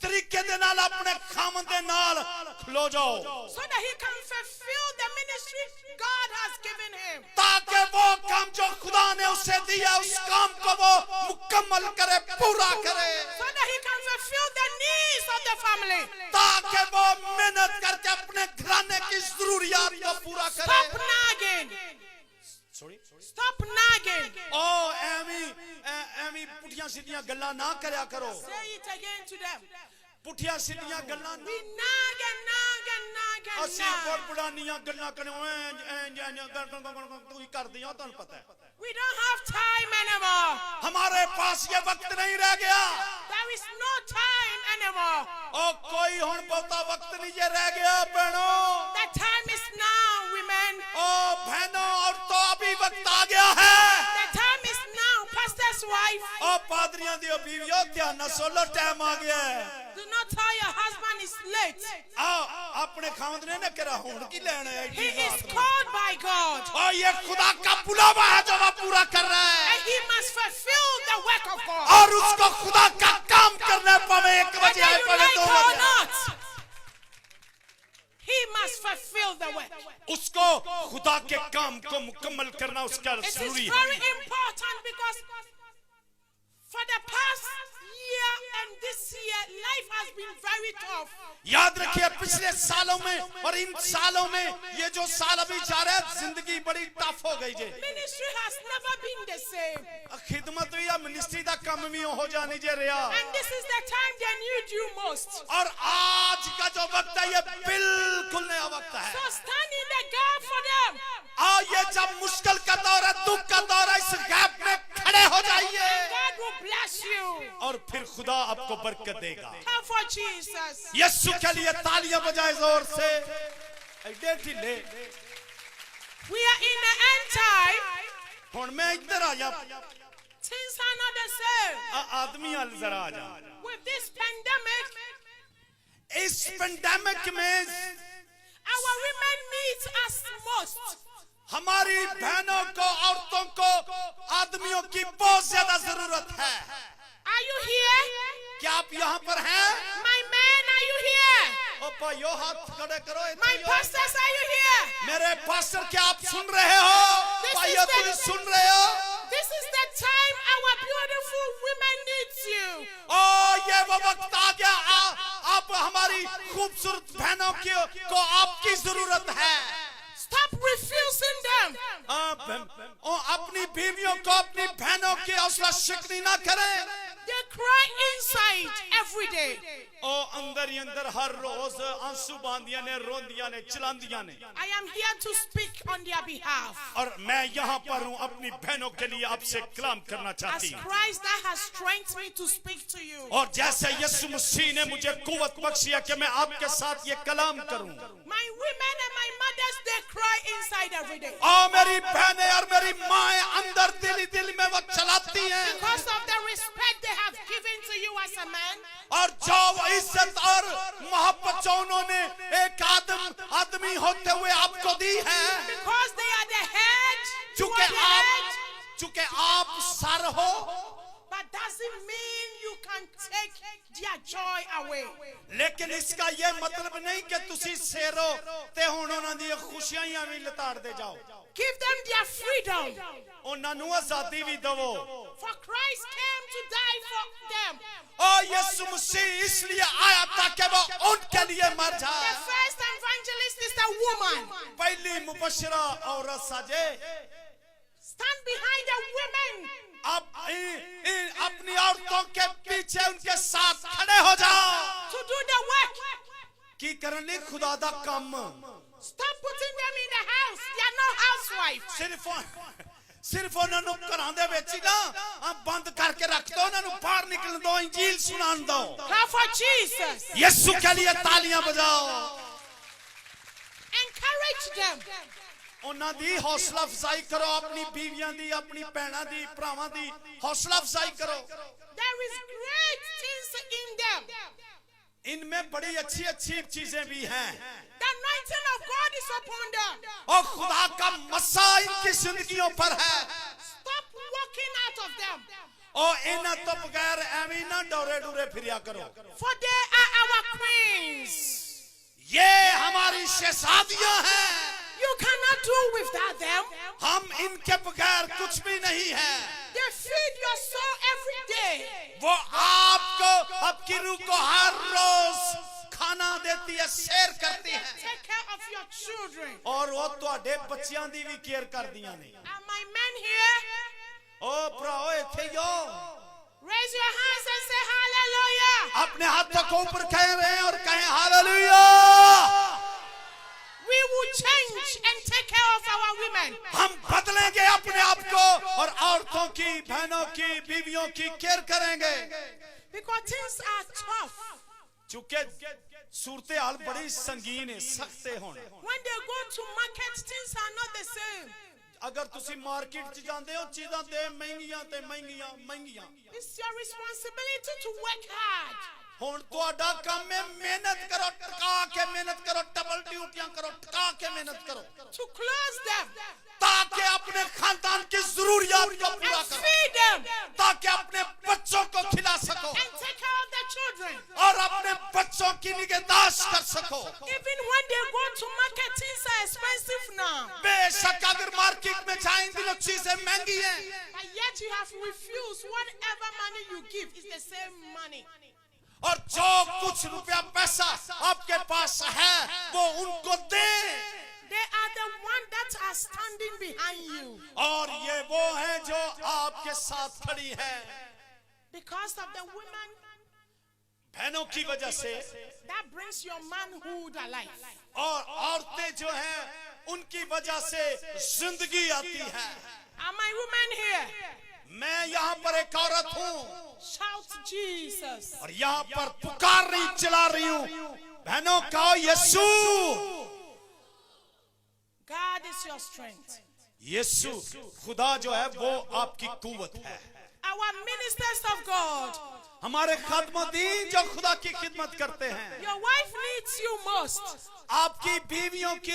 तरीके दे नाल अपने खामंदे नाल खलो जाओ, so that he can fulfill the ministry God has given him. ताकि वो काम जो खुदा ने उसे दिया उस काम को वो मुकम्मल करे, पूरा करे, So that he can fulfill the needs of the family. ताकि वो मेहनत करके अपने घराने की जरूरियात को पूरा करे। Stop nagging. Stop nagging. ओ एवी पुठियां सीधियां गल्लां ना करया करो, Say it again to them. पुठियां सीधियां गल्लां We nag and nag and nag and ਅਸੀਂ nag. ਬਹੁਤ ਪੁਰਾਣੀਆਂ ਗੱਲਾਂ ਕਰੋ, ਤੂੰ ਹੀ ਕਰਦੀ ਆ, ਤੁਹਾਨੂੰ ਪਤਾ ਹੈ। We don't have time anymore. हमारे पास ये वक्त नहीं रह गया, There is no time anymore. और कोई हुन बहुता वक्त नहीं जे रह गया बहनों, The time is now, women. ओ बहनों, और तो अभी वक्त आ गया है। The time is now, pastor's wife. ओ पादरियां दी बीवियों, ध्यान ना सुनो, टाइम आ गया है। Do not tell your husband is late. आओ अपने खामद ने ना करा हुन की लेना है He इतनी is रात में। called by God. और ये खुदा का बुलावा है जो वो पूरा कर रहा है, And he must fulfill the work of God. और उसको खुदा का काम करना पवे, 1 बजे आए Whether you पवे, like 2 or बजे आए। not, he must fulfill the work. उसको खुदा के काम को मुकम्मल करना उसका It is जरूरी है। very important because for the past year and this year, life has been very tough. याद रखिए पिछले सालों में और इन सालों में ये जो साल अभी जा रहा है, जिंदगी बड़ी टफ हो गई जे। Ministry has never been the same. खिदमत भी या मिनिस्ट्री का काम भी हो जाने जे रहा, And this is the time they need you most. और आज का जो वक्त है ये बिल्कुल नया वक्त है। So stand in the gap for them. और ये जब मुश्किल का दौर है, दुख का दौर है, इस गैप में खड़े हो जाइए, God will bless you. और फिर खुदा आपको बरकत देगा। Come for Jesus. यीशु के लिए तालियां बजाए जोर से। ऐडे ढीले We are in the end time. हुन मैं इधर आ जा, Things are not the same. आदमी हाल जरा आ जा। With this pandemic, इस पेंडेमिक में our women need us most. हमारी बहनों को, औरतों को, आदमियों की बहुत ज्यादा जरूरत है। Are you here? क्या आप यहाँ पर हैं? My men, are you here? ओ भाइयों हाथ खड़े करो। My इधर pastors, are you here? मेरे पास्टर, क्या आप सुन रहे हो? This भाइयों is the- तुम सुन रहे हो? This is the time our beautiful women needs you. ओ ये वो वक्त आ गया, आप हमारी खूबसूरत बहनों को आपकी जरूरत है। Stop refusing them. अपनी बीवियों को, अपनी बहनों की हौसला शिकनी ना करें। They cry inside every day. ओ अंदर ही अंदर हर रोज आंसू बांधिया ने, रोंदिया ने, चिल्लांदिया ने। I am here to speak on their behalf. और मैं यहाँ पर हूँ अपनी बहनों के लिए आपसे कलाम करना As चाहती हूँ। Christ that has strengthened me to speak to you. और जैसे यीशु मसीह ने मुझे कुव्वत बख्शी है कि मैं आपके साथ ये कलाम करूँ। My women and my mothers, they cry inside every day. और मेरी बहनें और मेरी माएं अंदर दिल में वो चलाती हैं, Because of the respect they have given to you as a a man. और जो इज्जत और मोहब्बत जो उन्होंने एक आदमी होते हुए आपको दी है, Because they are the head. You चूंकि are the head. आप सर हो, But doesn't mean you can take their joy away. लेकिन इसका ये मतलब नहीं कि तुसी सेरो ते हुण उन्हां दी खुशियां भी लताड़ दे जाओ। Give them their freedom. उन्हां नूं आजादी भी दवो। For Christ came to die for them. और यीशु मसीह इसलिए आया ताकि वो उनके लिए मर The जाए। first evangelist is the woman. पहली मुबशरा औरत साजे। Stand behind the women. अब अपनी औरतों के पीछे उनके साथ खड़े हो जाओ। To do the work. की करने खुदा दा काम। Stop putting them in the house. They are not housewives. सिर्फ उन्होंने घरां दे विच ही ना बंद करके रख दो, उन्होंने बाहर निकलने दो, इंजील सुनाने दो। Clap for Jesus. यीशु के लिए तालियां बजाओ। Encourage them. उन्हां दी हौसला अफजाई करो, अपनी बीवियां दी, अपनी भैणां दी, भरावां दी हौसला अफजाई करो। There is great things in them. इनमें बड़ी अच्छी अच्छी चीजें भी हैं। The anointing of God is upon them. और खुदा का मसा इनकी जिंदगियों पर है। Stop walking out of them. और इन्हां तो बगैर एवं ना डोरे डूरे फिरिया करो। For they are our queens. ये हमारी शहजादियां हैं। You cannot do without them. हम इनके बगैर कुछ भी नहीं है। They feed your soul every day. वो आपको, आपकी रूह को हर रोज खाना देती है, शेयर करती है। Take care of your children. और वो तुहाडे बच्चियां दी भी केयर करदियां ने। Are my men here? ओ भराओ इत्थे ही हो। Raise your hands and say hallelujah. अपने हाथों को ऊपर कह रहे हैं और कहें hallelujah. We will change and take care of our women. हम बदलेंगे अपने आप को और औरतों की, बहनों की, बीवियों की केयर करेंगे। Because things are tough. चूंकि सूरत हाल बड़ी संगीन है, सख्त है होने। When they go to market, things are not the same. अगर तुसी मार्केट च जांदे हो, चीज़ां ते महंगियां ते महंगियां महंगियां। It's your responsibility to work hard. हुण तुहाडा काम है मेहनत करो, टका के मेहनत करो, डबल ड्यूटियां करो, टका के मेहनत करो, To close them ताकि अपने खानदान की जरूरियात को पूरा and करो, feed them ताकि अपने बच्चों को खिला सको and take care of their children. और अपने बच्चों की निगहदाश्त कर सको। Even when they go to market, things are expensive now. बेशक अगर मार्केट में जाएं दिनों चीजें महंगी हैं, But yet you have refused whatever money you give is the same money. और जो कुछ रुपया पैसा आपके पास है वो उनको दे। They are the one that are standing behind you. और ये वो है जो आपके साथ खड़ी है। Because of the women, बहनों की वजह से that brings your manhood alive. और औरतें जो हैं उनकी वजह से जिंदगी आती है। Are my women here? मैं यहाँ पर एक औरत हूँ Shout Jesus. और यहाँ पर पुकार रही, चिल्ला रही हूँ, बहनों कहो यीशु। God is your strength. यीशु खुदा जो है वो आपकी कुव्वत है। Our ministers of God, हमारे खादमदीन जो खुदा की खिदमत करते हैं, your wife needs you most. आपकी बीवियों की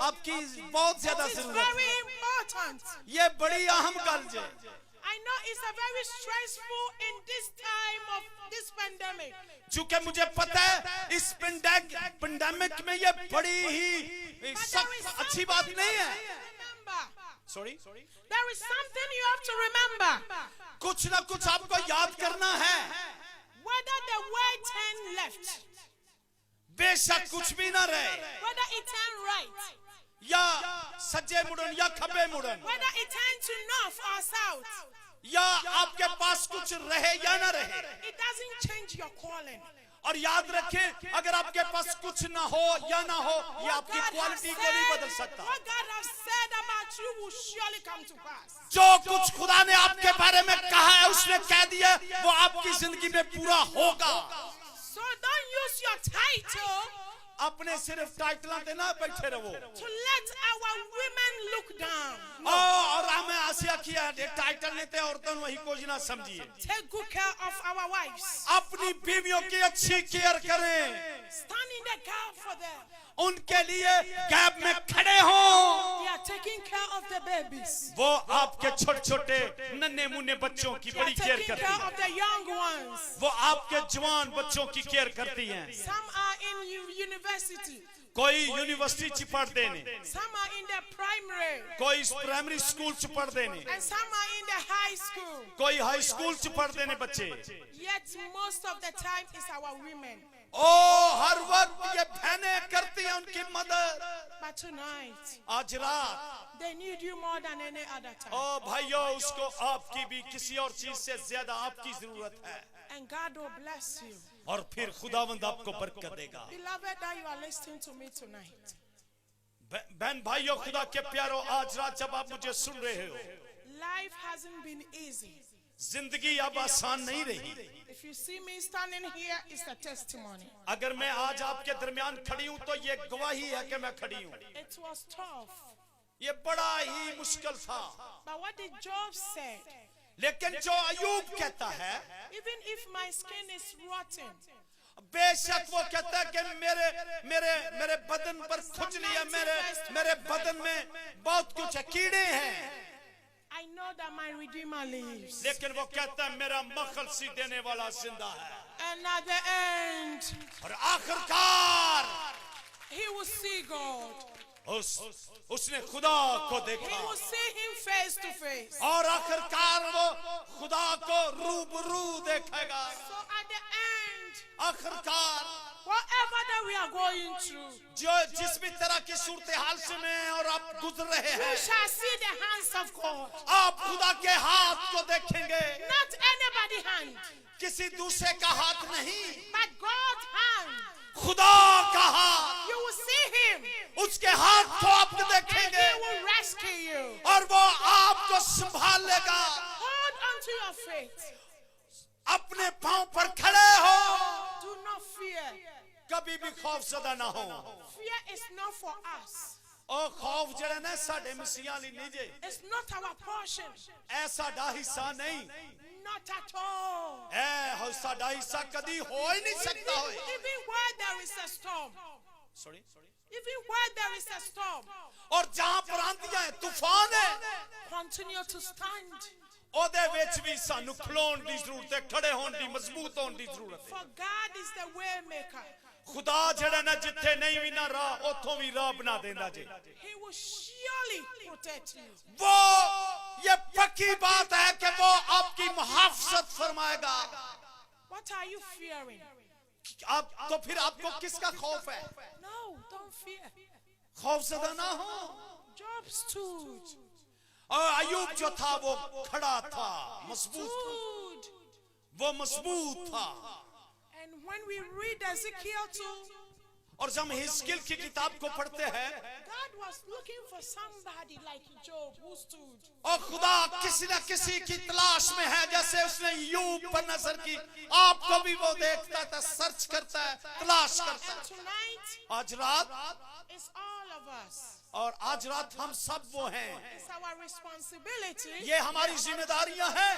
आपकी बहुत ज्यादा It's जरूरत है। very important. ये बड़ी अहम गल है। I know it's a very stressful in this time of this pandemic. चूंकि मुझे पता है इस पेंडेमिक में ये बड़ी ही सख्त अच्छी बात नहीं है। Remember, sorry, there is something you have to remember. कुछ ना कुछ आपको याद करना है। Whether the way turn left, बेशक कुछ भी ना रहे, whether it turn right, या सज्जे मुड़न या खब्बे मुड़न, whether it turn to north or south, या आपके पास कुछ रहे या ना रहे, it doesn't change your calling. और याद रखें अगर आपके पास कुछ ना हो या ना हो, ये आपकी क्वालिटी को नहीं बदल सकता। What God has said about you will surely come to pass. जो कुछ खुदा ने आपके बारे में कहा है उसने कह दिया, वो आपकी जिंदगी में पूरा होगा। So don't use your title अपने सिर्फ टाइटल ते ना बैठे रहो to let our women look down. और हमें आसिया किया टाइटल ने ते औरतों वही कुछ ना समझिए Take good care of our wives. अपनी बीवियों की अच्छी केयर करें Stand in the gap for them. उनके लिए गैप में खड़े हों We are taking care of the babies. वो आपके छोटे छोटे नन्हे मुन्ने बच्चों की We are बड़ी केयर taking करती care हैं of the young ones. वो आपके जवान बच्चों की केयर करती हैं Some are in university. कोई यूनिवर्सिटी च पढ़ते ने Some are in the primary. कोई प्राइमरी स्कूल च पढ़ते ने And some are in the high school. कोई हाई स्कूल च पढ़ते ने बच्चे Yet most of the time it's our women. ओ हर वक्त ये बहनें करती हैं उनकी मदद But tonight, आज रात they need you more than any other time. ओ भाइयों उसको आपकी भी किसी और चीज से ज्यादा आपकी जरूरत है And God will bless you. और फिर खुदावंद आपको बरकत देगा Beloved, that you are listening to me tonight. बहन भाइयों खुदा के प्यारों आज रात जब आप मुझे सुन रहे हो Life hasn't been easy. जिंदगी अब आसान नहीं रही If you see me standing here, it's a testimony. अगर मैं आज आपके दरमियान खड़ी हूं तो ये गवाही है कि मैं खड़ी हूं It was tough. ये बड़ा ही मुश्किल था But what did Job say? लेकिन जो अयूब कहता है Even if my skin is rotten, बेशक वो कहता है कि मेरे मेरे मेरे बदन पर खुजली है मेरे बदन में बहुत कुछ है कीड़े हैं I know that my Redeemer lives. लेकिन वो कहता है मेरा मखलसी देने वाला जिंदा है And at the end, और आखिरकार he will see God. उसने खुदा को He देखा will see him face to face. और आखिरकार वो खुदा को रूबरू देखेगा So at the end, आखिरकार whatever that we are going through, जो जिस भी तरह की सूरत हाल से में और आप गुजर रहे you हैं shall see the hands of God. आप खुदा के हाथ को देखेंगे Not anybody's hand, किसी दूसरे का हाथ नहीं but God's hand. खुदा का हाथ You will see him. उसके हाथ को आप And देखेंगे he will rescue you. और वो आपको संभाल लेगा Hold on to your faith. अपने पांव पर खड़े हो Do not fear. कभी भी खौफ ज़दा ना हो Fear is not for us. और खौफ जड़ा ना साडे मसीहां ਲਈ नहीं जे It's not our portion. ऐ साडा हिस्सा नहीं Not at all. ऐ हो साडा हिस्सा कदी हो ही नहीं सकता होए Even where there is a storm. Sorry Even where there is a storm. और जहां पर आंधियां है तूफान है Continue to stand. ओदे विच भी सानू खलोण दी जरूरत है खड़े होण दी मजबूत होण दी जरूरत है For God is the way maker. खुदा जड़ा ना जिथे नहीं भी ना राह ओथों भी राह बना देंदा जे He will surely protect you. वो ये पक्की बात है कि वो आपकी मुहाफजत फरमाएगा What are you fearing? आप तो फिर आपको किसका खौफ है No, don't fear. खौफ ज़दा ना हो Job stood. और अयूब जो था वो खड़ा था मजबूत था Stood. वो मजबूत था And when we read Ezekiel 2, और जब हम हिजकियेल की किताब को पढ़ते हैं God was looking for somebody like Job who stood. और खुदा किसी न किसी की तलाश में है जैसे उसने यूब पर नजर की आपको भी वो देखता था सर्च करता है तलाश करता And है tonight, आज रात it's all of us. और आज रात हम सब वो हैं It's our responsibility ये हमारी जिम्मेदारियां हैं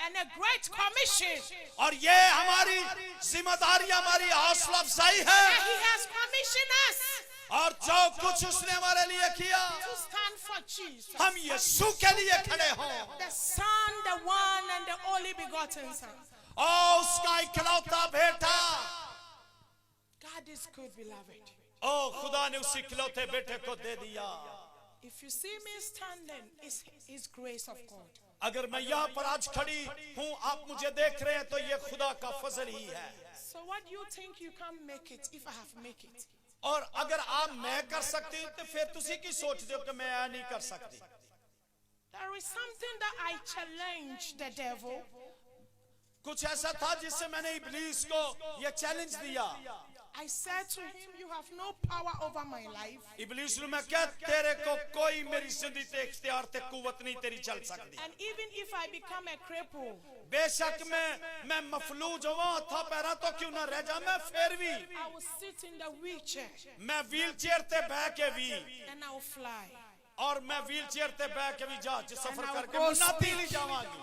and a great commission और ये हमारी जिम्मेदारियां हमारी हौसला अफजाई है that He has commissioned us और जो कुछ उसने हमारे लिए किया to stand for Jesus, हम यीशु के लिए खड़े हों the Son, the one and the only begotten Son. और उसका इकलौता बेटा God is good, beloved. ओ खुदा ने उस इकलौते बेटे को दे दिया If you see me standing, it's His grace of God. अगर मैं यहाँ पर आज खड़ी हूँ आप मुझे देख रहे हैं तो ये खुदा का फजल ही है So what do you think you can make it if I have make it? और अगर आप मैं कर सकती हूँ तो फिर तुसी की सोच दो कि मैं यह नहीं कर सकती There is something that I challenge the devil. कुछ ऐसा था जिससे मैंने इब्लीस को यह चैलेंज दिया I said to him, you have no power over my life. इब्लीस ने मैं क्या तेरे को कोई मेरी जिंदगी ते इख्तियार ते कुव्वत नहीं तेरी चल सकती And even if I become a cripple, बेशक मैं मफलूज हुआ था पैरा तो क्यों ना रह जा मैं फिर भी I will sit in the wheelchair मैं व्हीलचेयर ते बैठ के भी and I will fly. और मैं व्हीलचेयर ते बैठ के भी जहाज सफर And I will करके go मुनादी speak. ले जावांगी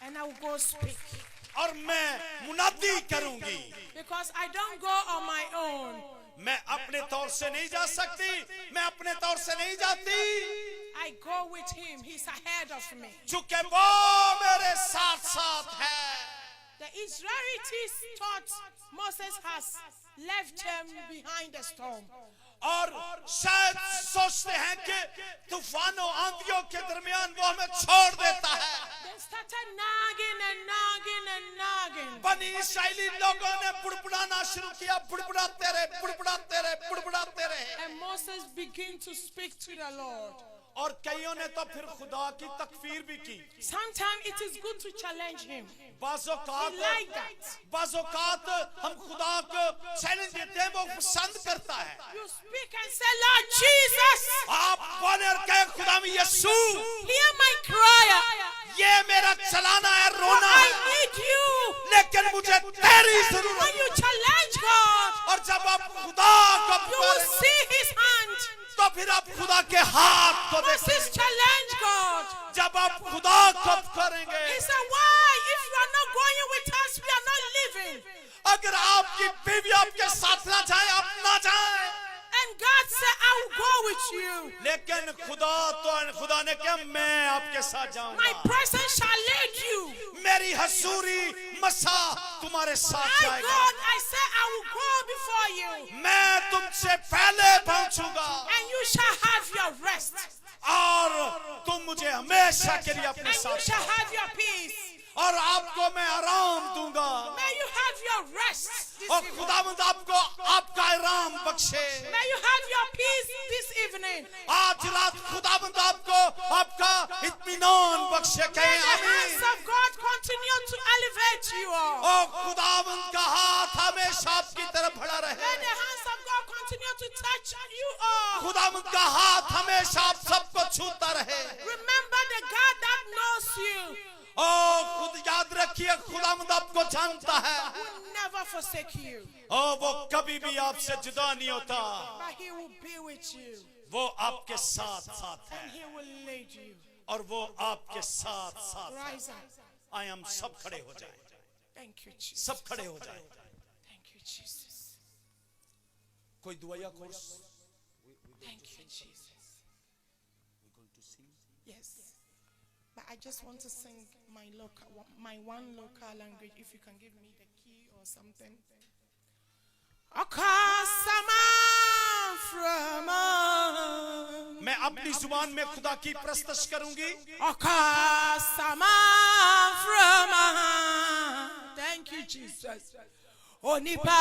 And I will go speak. और मैं मुनादी करूंगी Because I don't go on my own. मैं अपने तौर से नहीं जा सकती मैं अपने तौर से नहीं जाती I go with him. He's ahead of me. चूंकि वो मेरे साथ साथ है The Israelites thought Moses has left them behind the storm. और शायद सोचते हैं कि तूफानों आंधियों के दरमियान वो हमें छोड़ देता है They started nagging and nagging and nagging. बनी इस्राएली लोगों ने बुड़बुड़ाना शुरू किया बुड़बुड़ाते रहे And Moses began to speak to the Lord. और कईयों ने तो फिर खुदा की तकफीर भी की Sometimes it is good to challenge him. बाज़ोकात He like that. बाज़ोकात हम खुदा को चैलेंज देते हैं वो पसंद करता है You speak and say, Lord Jesus, आप बोले और कहे खुदा में यीशु hear my cry. ये मेरा चलाना है रोना I है need you. लेकिन मुझे तेरी जरूरत When you challenge God, और जब आप खुदा को you will पुकारेंगे, see his hand. तो फिर आप खुदा के हाथ को Moses देखेंगे challenge God. जब आप खुदा को करेंगे He said, why? If you are not going with us, we are not living. अगर आपकी बीवी आपके साथ ना जाए आप ना जाए And God said, I will go with you. लेकिन खुदा ने क्या मैं आपके साथ My जाऊंगा presence shall lead you. मेरी हसूरी मसा तुम्हारे साथ My जाएगा God, I said, I will go before you. मैं तुमसे पहले पहुंचूंगा And you shall have your rest. और तुम मुझे हमेशा के लिए अपने And you साथ shall जाओ। have your peace. और आपको मैं आराम दूंगा May you have your rest this और evening. खुदावंद आपको आपका आराम बख्शे May you have your peace this evening. आज रात खुदावंद आपको आपका इत्मीनान बख्शे May कहें the hands आमीन of God continue to elevate you all. और खुदावंद का हाथ हमेशा आपकी तरफ बढ़ा May रहे the hands of God continue to touch you all. खुदावंद का हाथ हमेशा आप सबको छूता रहे Remember the God that knows you और खुद याद रखिए खुदावंद आपको जानता है will never forsake you. और वो कभी भी आपसे जुदा नहीं होता But he will be with you. वो आपके साथ साथ है And he will lead you. और वो आपके साथ साथ है Rise up. आए हम सब खड़े हो जाएं Thank you, Jesus. सब खड़े हो जाएं Thank you, Jesus. कोई दुआया course Thank you, Jesus. Yes. But I just want to sing my one local language. If you can give me the key or something. मैं अपनी जुबान में खुदा की प्रस्तश करूंगी Thank you, Jesus. Onipa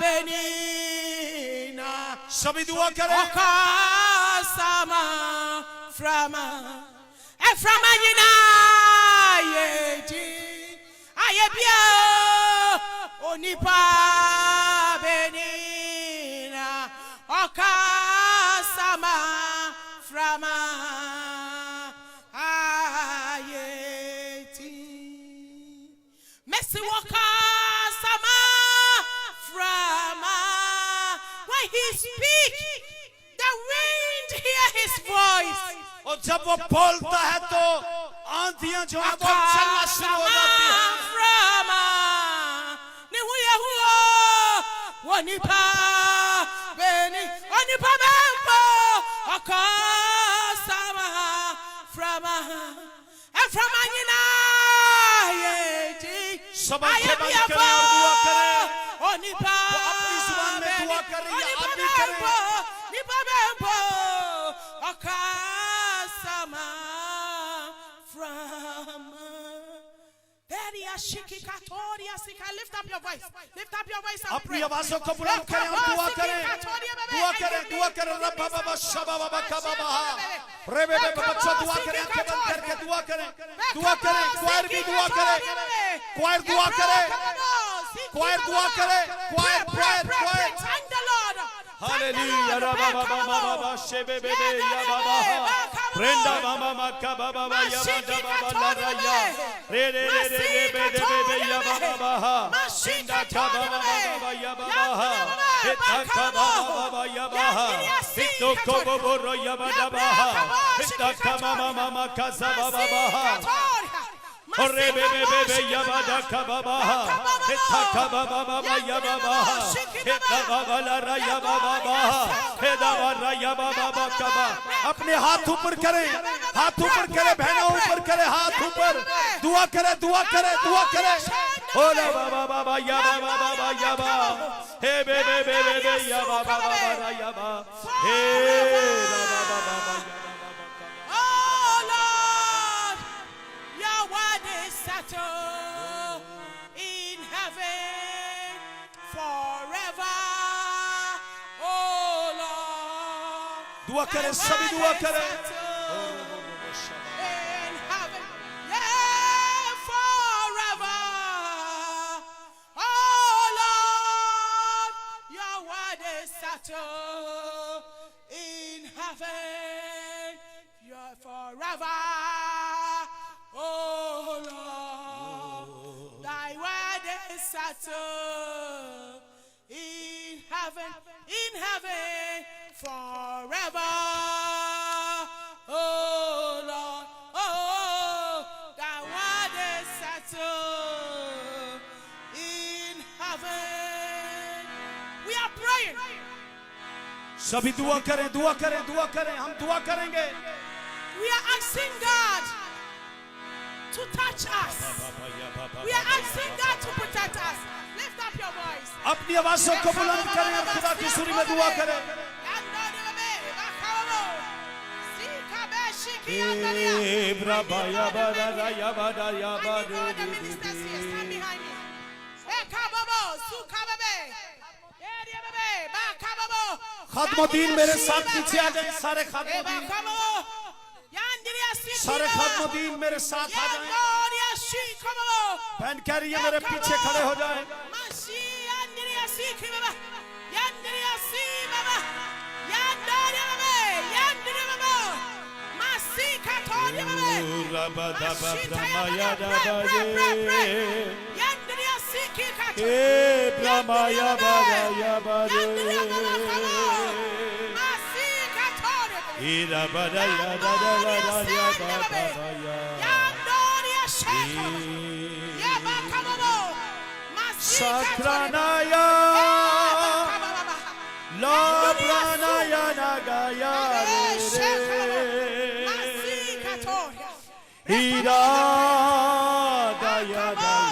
benina. सभी दुआ करें Okasama frama. Eframa yina yeji. Ayebia. Onipa benina. Okasama frama. Ayeti. Messi Wakasama frama. When he speaks, the wind hear his voice. और जब वो बोलता है तो आंधियां जो है वो चलना शुरू हो जाती है Frama. Nihuya huo. Wanipa beni. Wanipa bembo. Wakasama frama. And from Anina. सब आंखें बंद करें और दुआ करें वो अपनी जुबान में दुआ कर रही है आप भी करें Lift up your voice. Lift up your voice and अपनी pray. आवाजों को बुलंद करें हम दुआ करें दुआ करें रब बाबा शबा बाबा कबा बहा रे बे बच्चों दुआ करें आंखें बंद करके दुआ करें क्वायर भी दुआ करे क्वायर दुआ करे क्वायर दुआ करे, क्वायर क्वायर क्वायर। Thank the Lord. Hallelujah. Rabba baba baba shebe bebe ya baba. Brenda mama maka baba ya baba baba la ya. Re re re re re bebe bebe ya baba baba. Sinda ka baba baba ya baba. Hita ka baba baba ya baba. Hito ko bobo ro ya baba. Hita ka mama mama ka sa baba baba. Ore bebe bebe ya baba ka baba. Hita ka baba baba ya baba. Hita baba la ra ya baba baba. Hita baba ya baba baba ka baba. अपने हाथ ऊपर करें, हाथ ऊपर करें, बहनों ऊपर करें, हाथ ऊपर दुआ करें, दुआ करें, दुआ करें। Ola baba baba ya baba baba ya baba. Hey bebe bebe bebe ya baba baba ya baba. Hey baba baba baba. Oh Lord, your word is settled in heaven forever. Oh Lord, दुआ करें, सभी दुआ करें। in heaven, yeah, forever. Oh Lord, your word is settled in heaven, you're forever. Oh Lord, thy word is settled in heaven forever. Oh Lord, oh, thy word is settled in heaven. We are praying. सभी दुआ करें, दुआ करें, दुआ करें। हम दुआ करेंगे। We are asking God to touch us. We are asking God to protect us. Lift up your voice. अपनी आवाज़ों को बुलंद करें और खुदा की सुरी में दुआ करें। Hey braba ya baba ya baba ya baba. The ministers here, stand behind me. खादमुद्दीन मेरे साथ पीछे आ जाएं, सारे खादमुद्दीन, सारे खादमुद्दीन मेरे साथ आ जाएं। बहन कह रही है मेरे पीछे खड़े हो जाएं। Hey brahma ya baba ya baba. Ira baba ya baba ya baba ya. Sakranaya Labranaya Nagaya Ira Daya Daya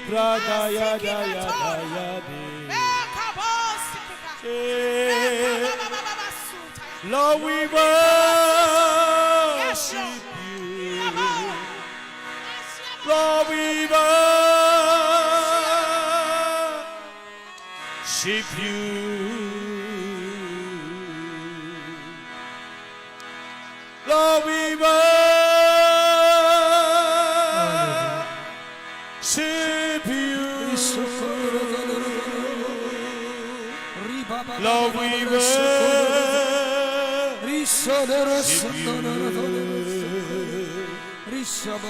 Pradaya Daya Daya Lord, we worship you. Lord, we worship you. Lord, we worship you. Lord, we worship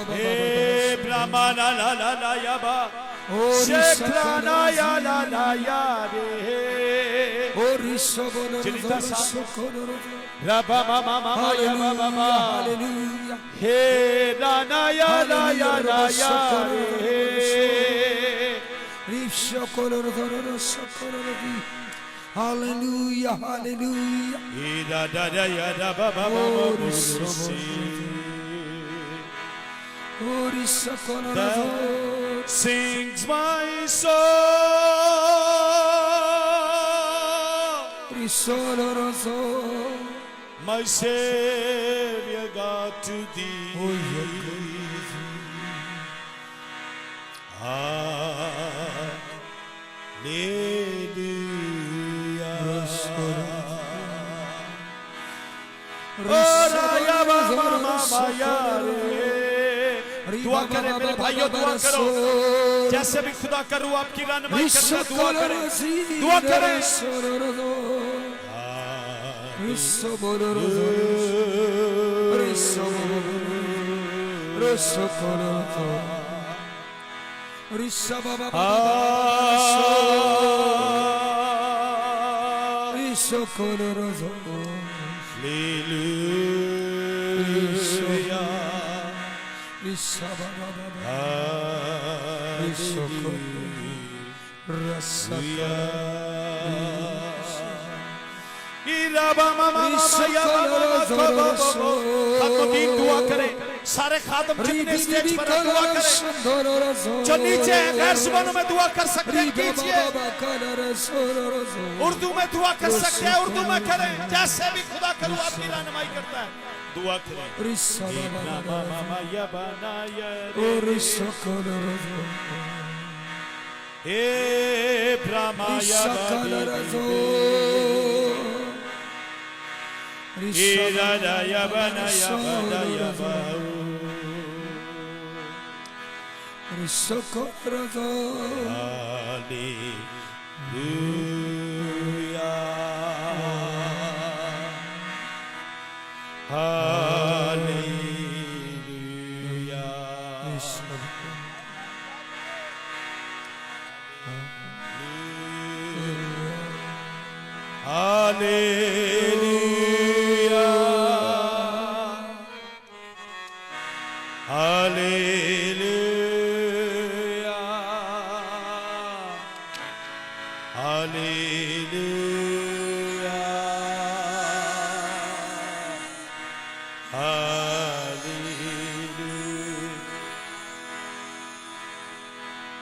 Hey, Brahma la la la la ya ba. Shekrana ya la la ya de. Chinita sa. Rabba mama mama ya mama mama. Hey, Rana ya la ya la ya de. Hallelujah, hallelujah. Da da da ya da ba ba ba ba. That sings my soul, my Savior God to thee. Hallelujah. दुआ करें मेरे भाइयों, दुआ करो। जैसे भी खुदा का रूह आपकी रहनुमाई करता, दुआ करें, दुआ करें। खातमुद्दीन दुआ करें, सारे खातम जितने स्टेज पर हैं दुआ करें, जो नीचे हैं गैर जुबानों में दुआ कर सकते हैं कीजिए, उर्दू में दुआ कर सकते हैं उर्दू में करें, जैसे भी खुदा का रूह आपकी रहनुमाई करता है दुआ करें।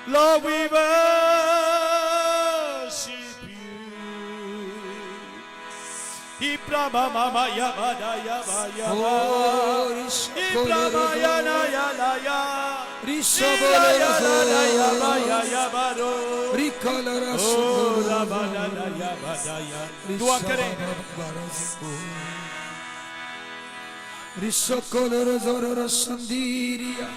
Lord, we worship you. Ibrama mama yabada yaba yaba. Ibrama yana yana ya. Rishabala yana yaba yaba ro. Rikalara shura bada yabada ya. Dua kare. Rishakolara zara sandiria.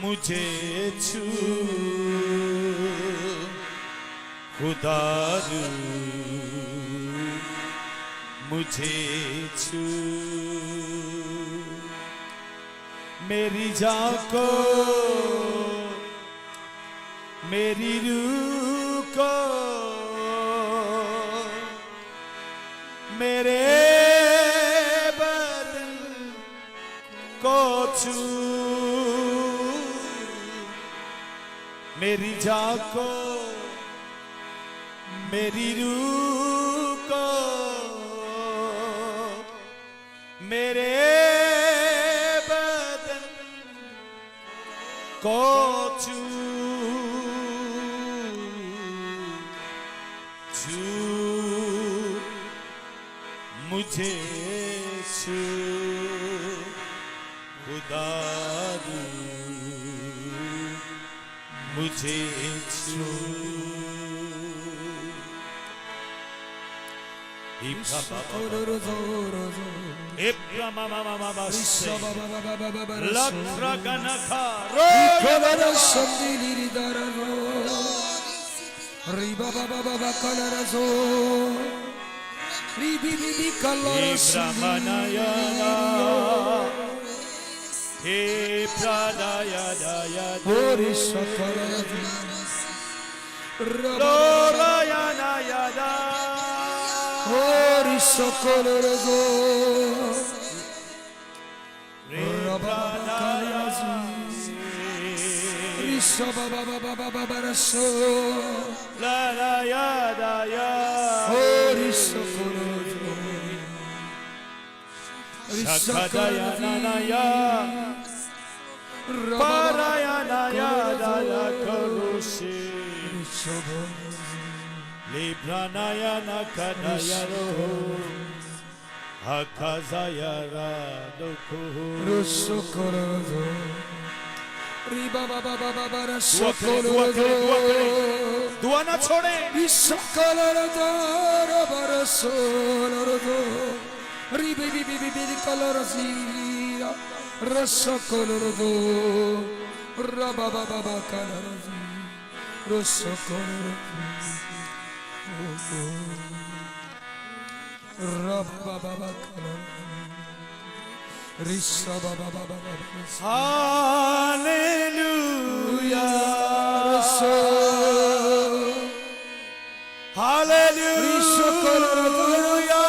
मुझे छू खुदा मुझे छू, मेरी जान को मेरी रूह को मेरे बदन को छू, मेरी जान को मेरी रूह को मेरे बदन को छू छू, मुझे छू खुदा मुझे छू। Libranaya nakadayaro Hakazayara Dokuhu Rusokorozo Riba baba baba bara दुआ करें, दुआ करें, दुआ करें, दुआ ना छोड़ें। Risokorozo bara solorozo Ribi bibi bibi kalorozira Rusokorozo Raba baba baba kalorozi Rusokorozo Raba baba baba kalorozi Risa baba baba baba Hallelujah. Hallelujah.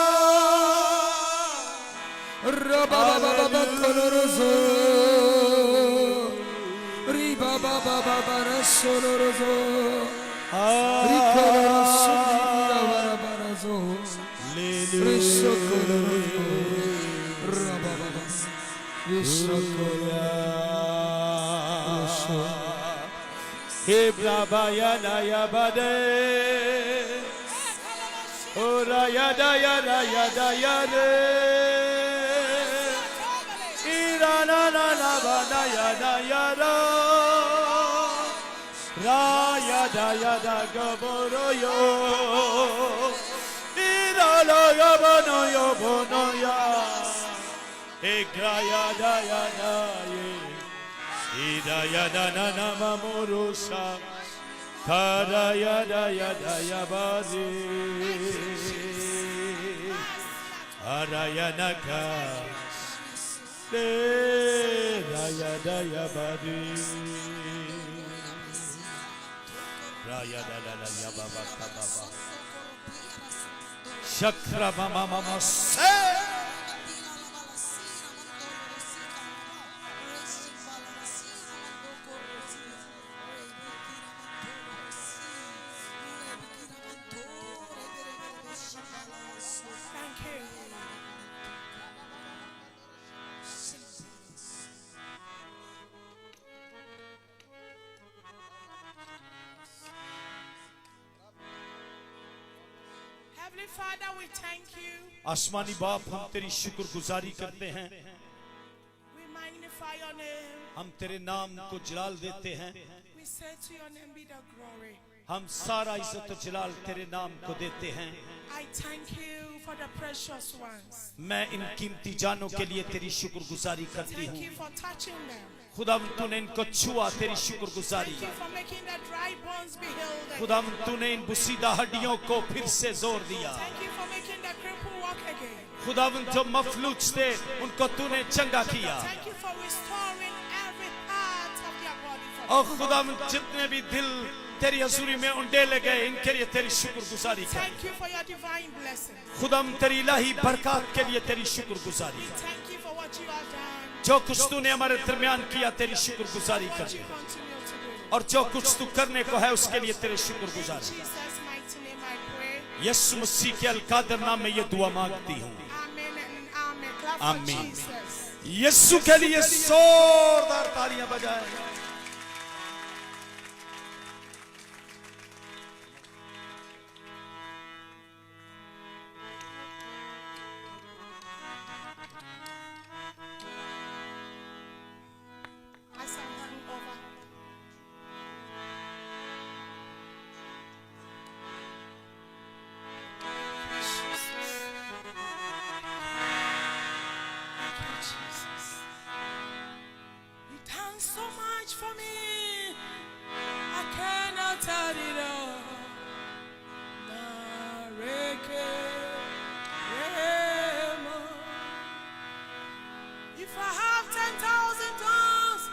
Raba baba baba kalorozo Riba baba baba rasolorozo Rikolorozo Raba barazo Riso kolorozo Raba baba Riso kolorozo Hebra bayana yabade Ora yada yada yada yade Irana na na bada yada yada Ra yada yada gaboro yo Irala yabano yobono ya Ekra yada yada ye Ida yada na na mamurusa Kara yada yada yabadi Arayanaka Le yada yabadi Rayada la yababa kababa Shakra mama mama se Thank you. Heavenly Father, we thank you. आसमानी बाप हम तेरी शुक्रगुजारी करते हैं We magnify your name. हम तेरे नाम को जलाल देते हैं We say to your name be the glory. हम सारा इज्जत और जलाल तेरे नाम को देते हैं I thank you for the precious ones. मैं इन कीमती जानों के लिए तेरी शुक्रगुजारी करती Thank हूँ you for touching them. खुदा तूने इनको छुआ तेरी शुक्रगुजारी Thank you for making the dry bones be healed. again. खुदा तूने इन बुसीदा हड्डियों को फिर से जोर दिया Thank you for making the cripple walk again. खुदा जो मफलूज थे उनको तूने चंगा किया Thank you for restoring every part of their body. For और खुदा जितने भी दिल तेरी हजूरी में उंडेले गए इनके लिए तेरी शुक्रगुजारी कर Thank you for your divine blessing. खुदा तेरी इलाही बरकत के लिए तेरी शुक्रगुजारी Thank you for what you have done. जो कुछ तूने हमारे दरमियान किया तेरी शुक्रगुजारी What कर you continue to do. और जो कुछ तू करने को है उसके लिए तेरे In शुक्रगुजार Jesus' mighty name I pray. यीशु मसीह के अलकादर नाम में ये दुआ मांगती हूँ Amen and amen. Clap for Amen. Jesus. यीशु के लिए जोरदार तालियां बजाएं As I'm running over. Jesus. You done so much for me. I cannot tell it all. Nareke, Remo. If I have 10,000 tongues,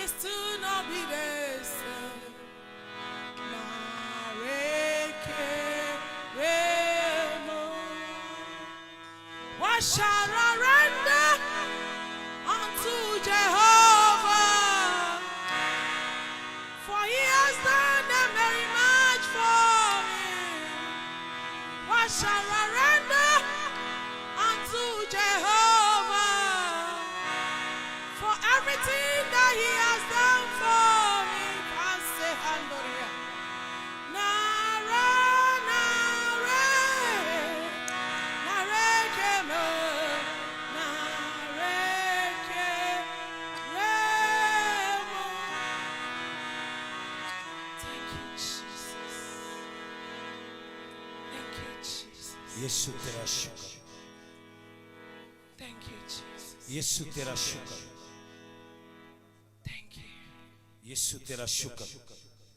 it still not be the same. Nareke, Remo. What shall I render unto Jehovah? For he has done a very much for me. What shall I render unto Jehovah? For everything that he has done for me. Can't say hallelujah. Nara, यीशु तेरा शुक्र, Thank you, Jesus. यीशु तेरा शुक्र, Thank you. यीशु तेरा शुक्र।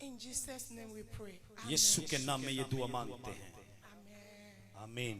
In Jesus' name we pray. यीशु के नाम में ये दुआ मांगते हैं, Amen. आमीन।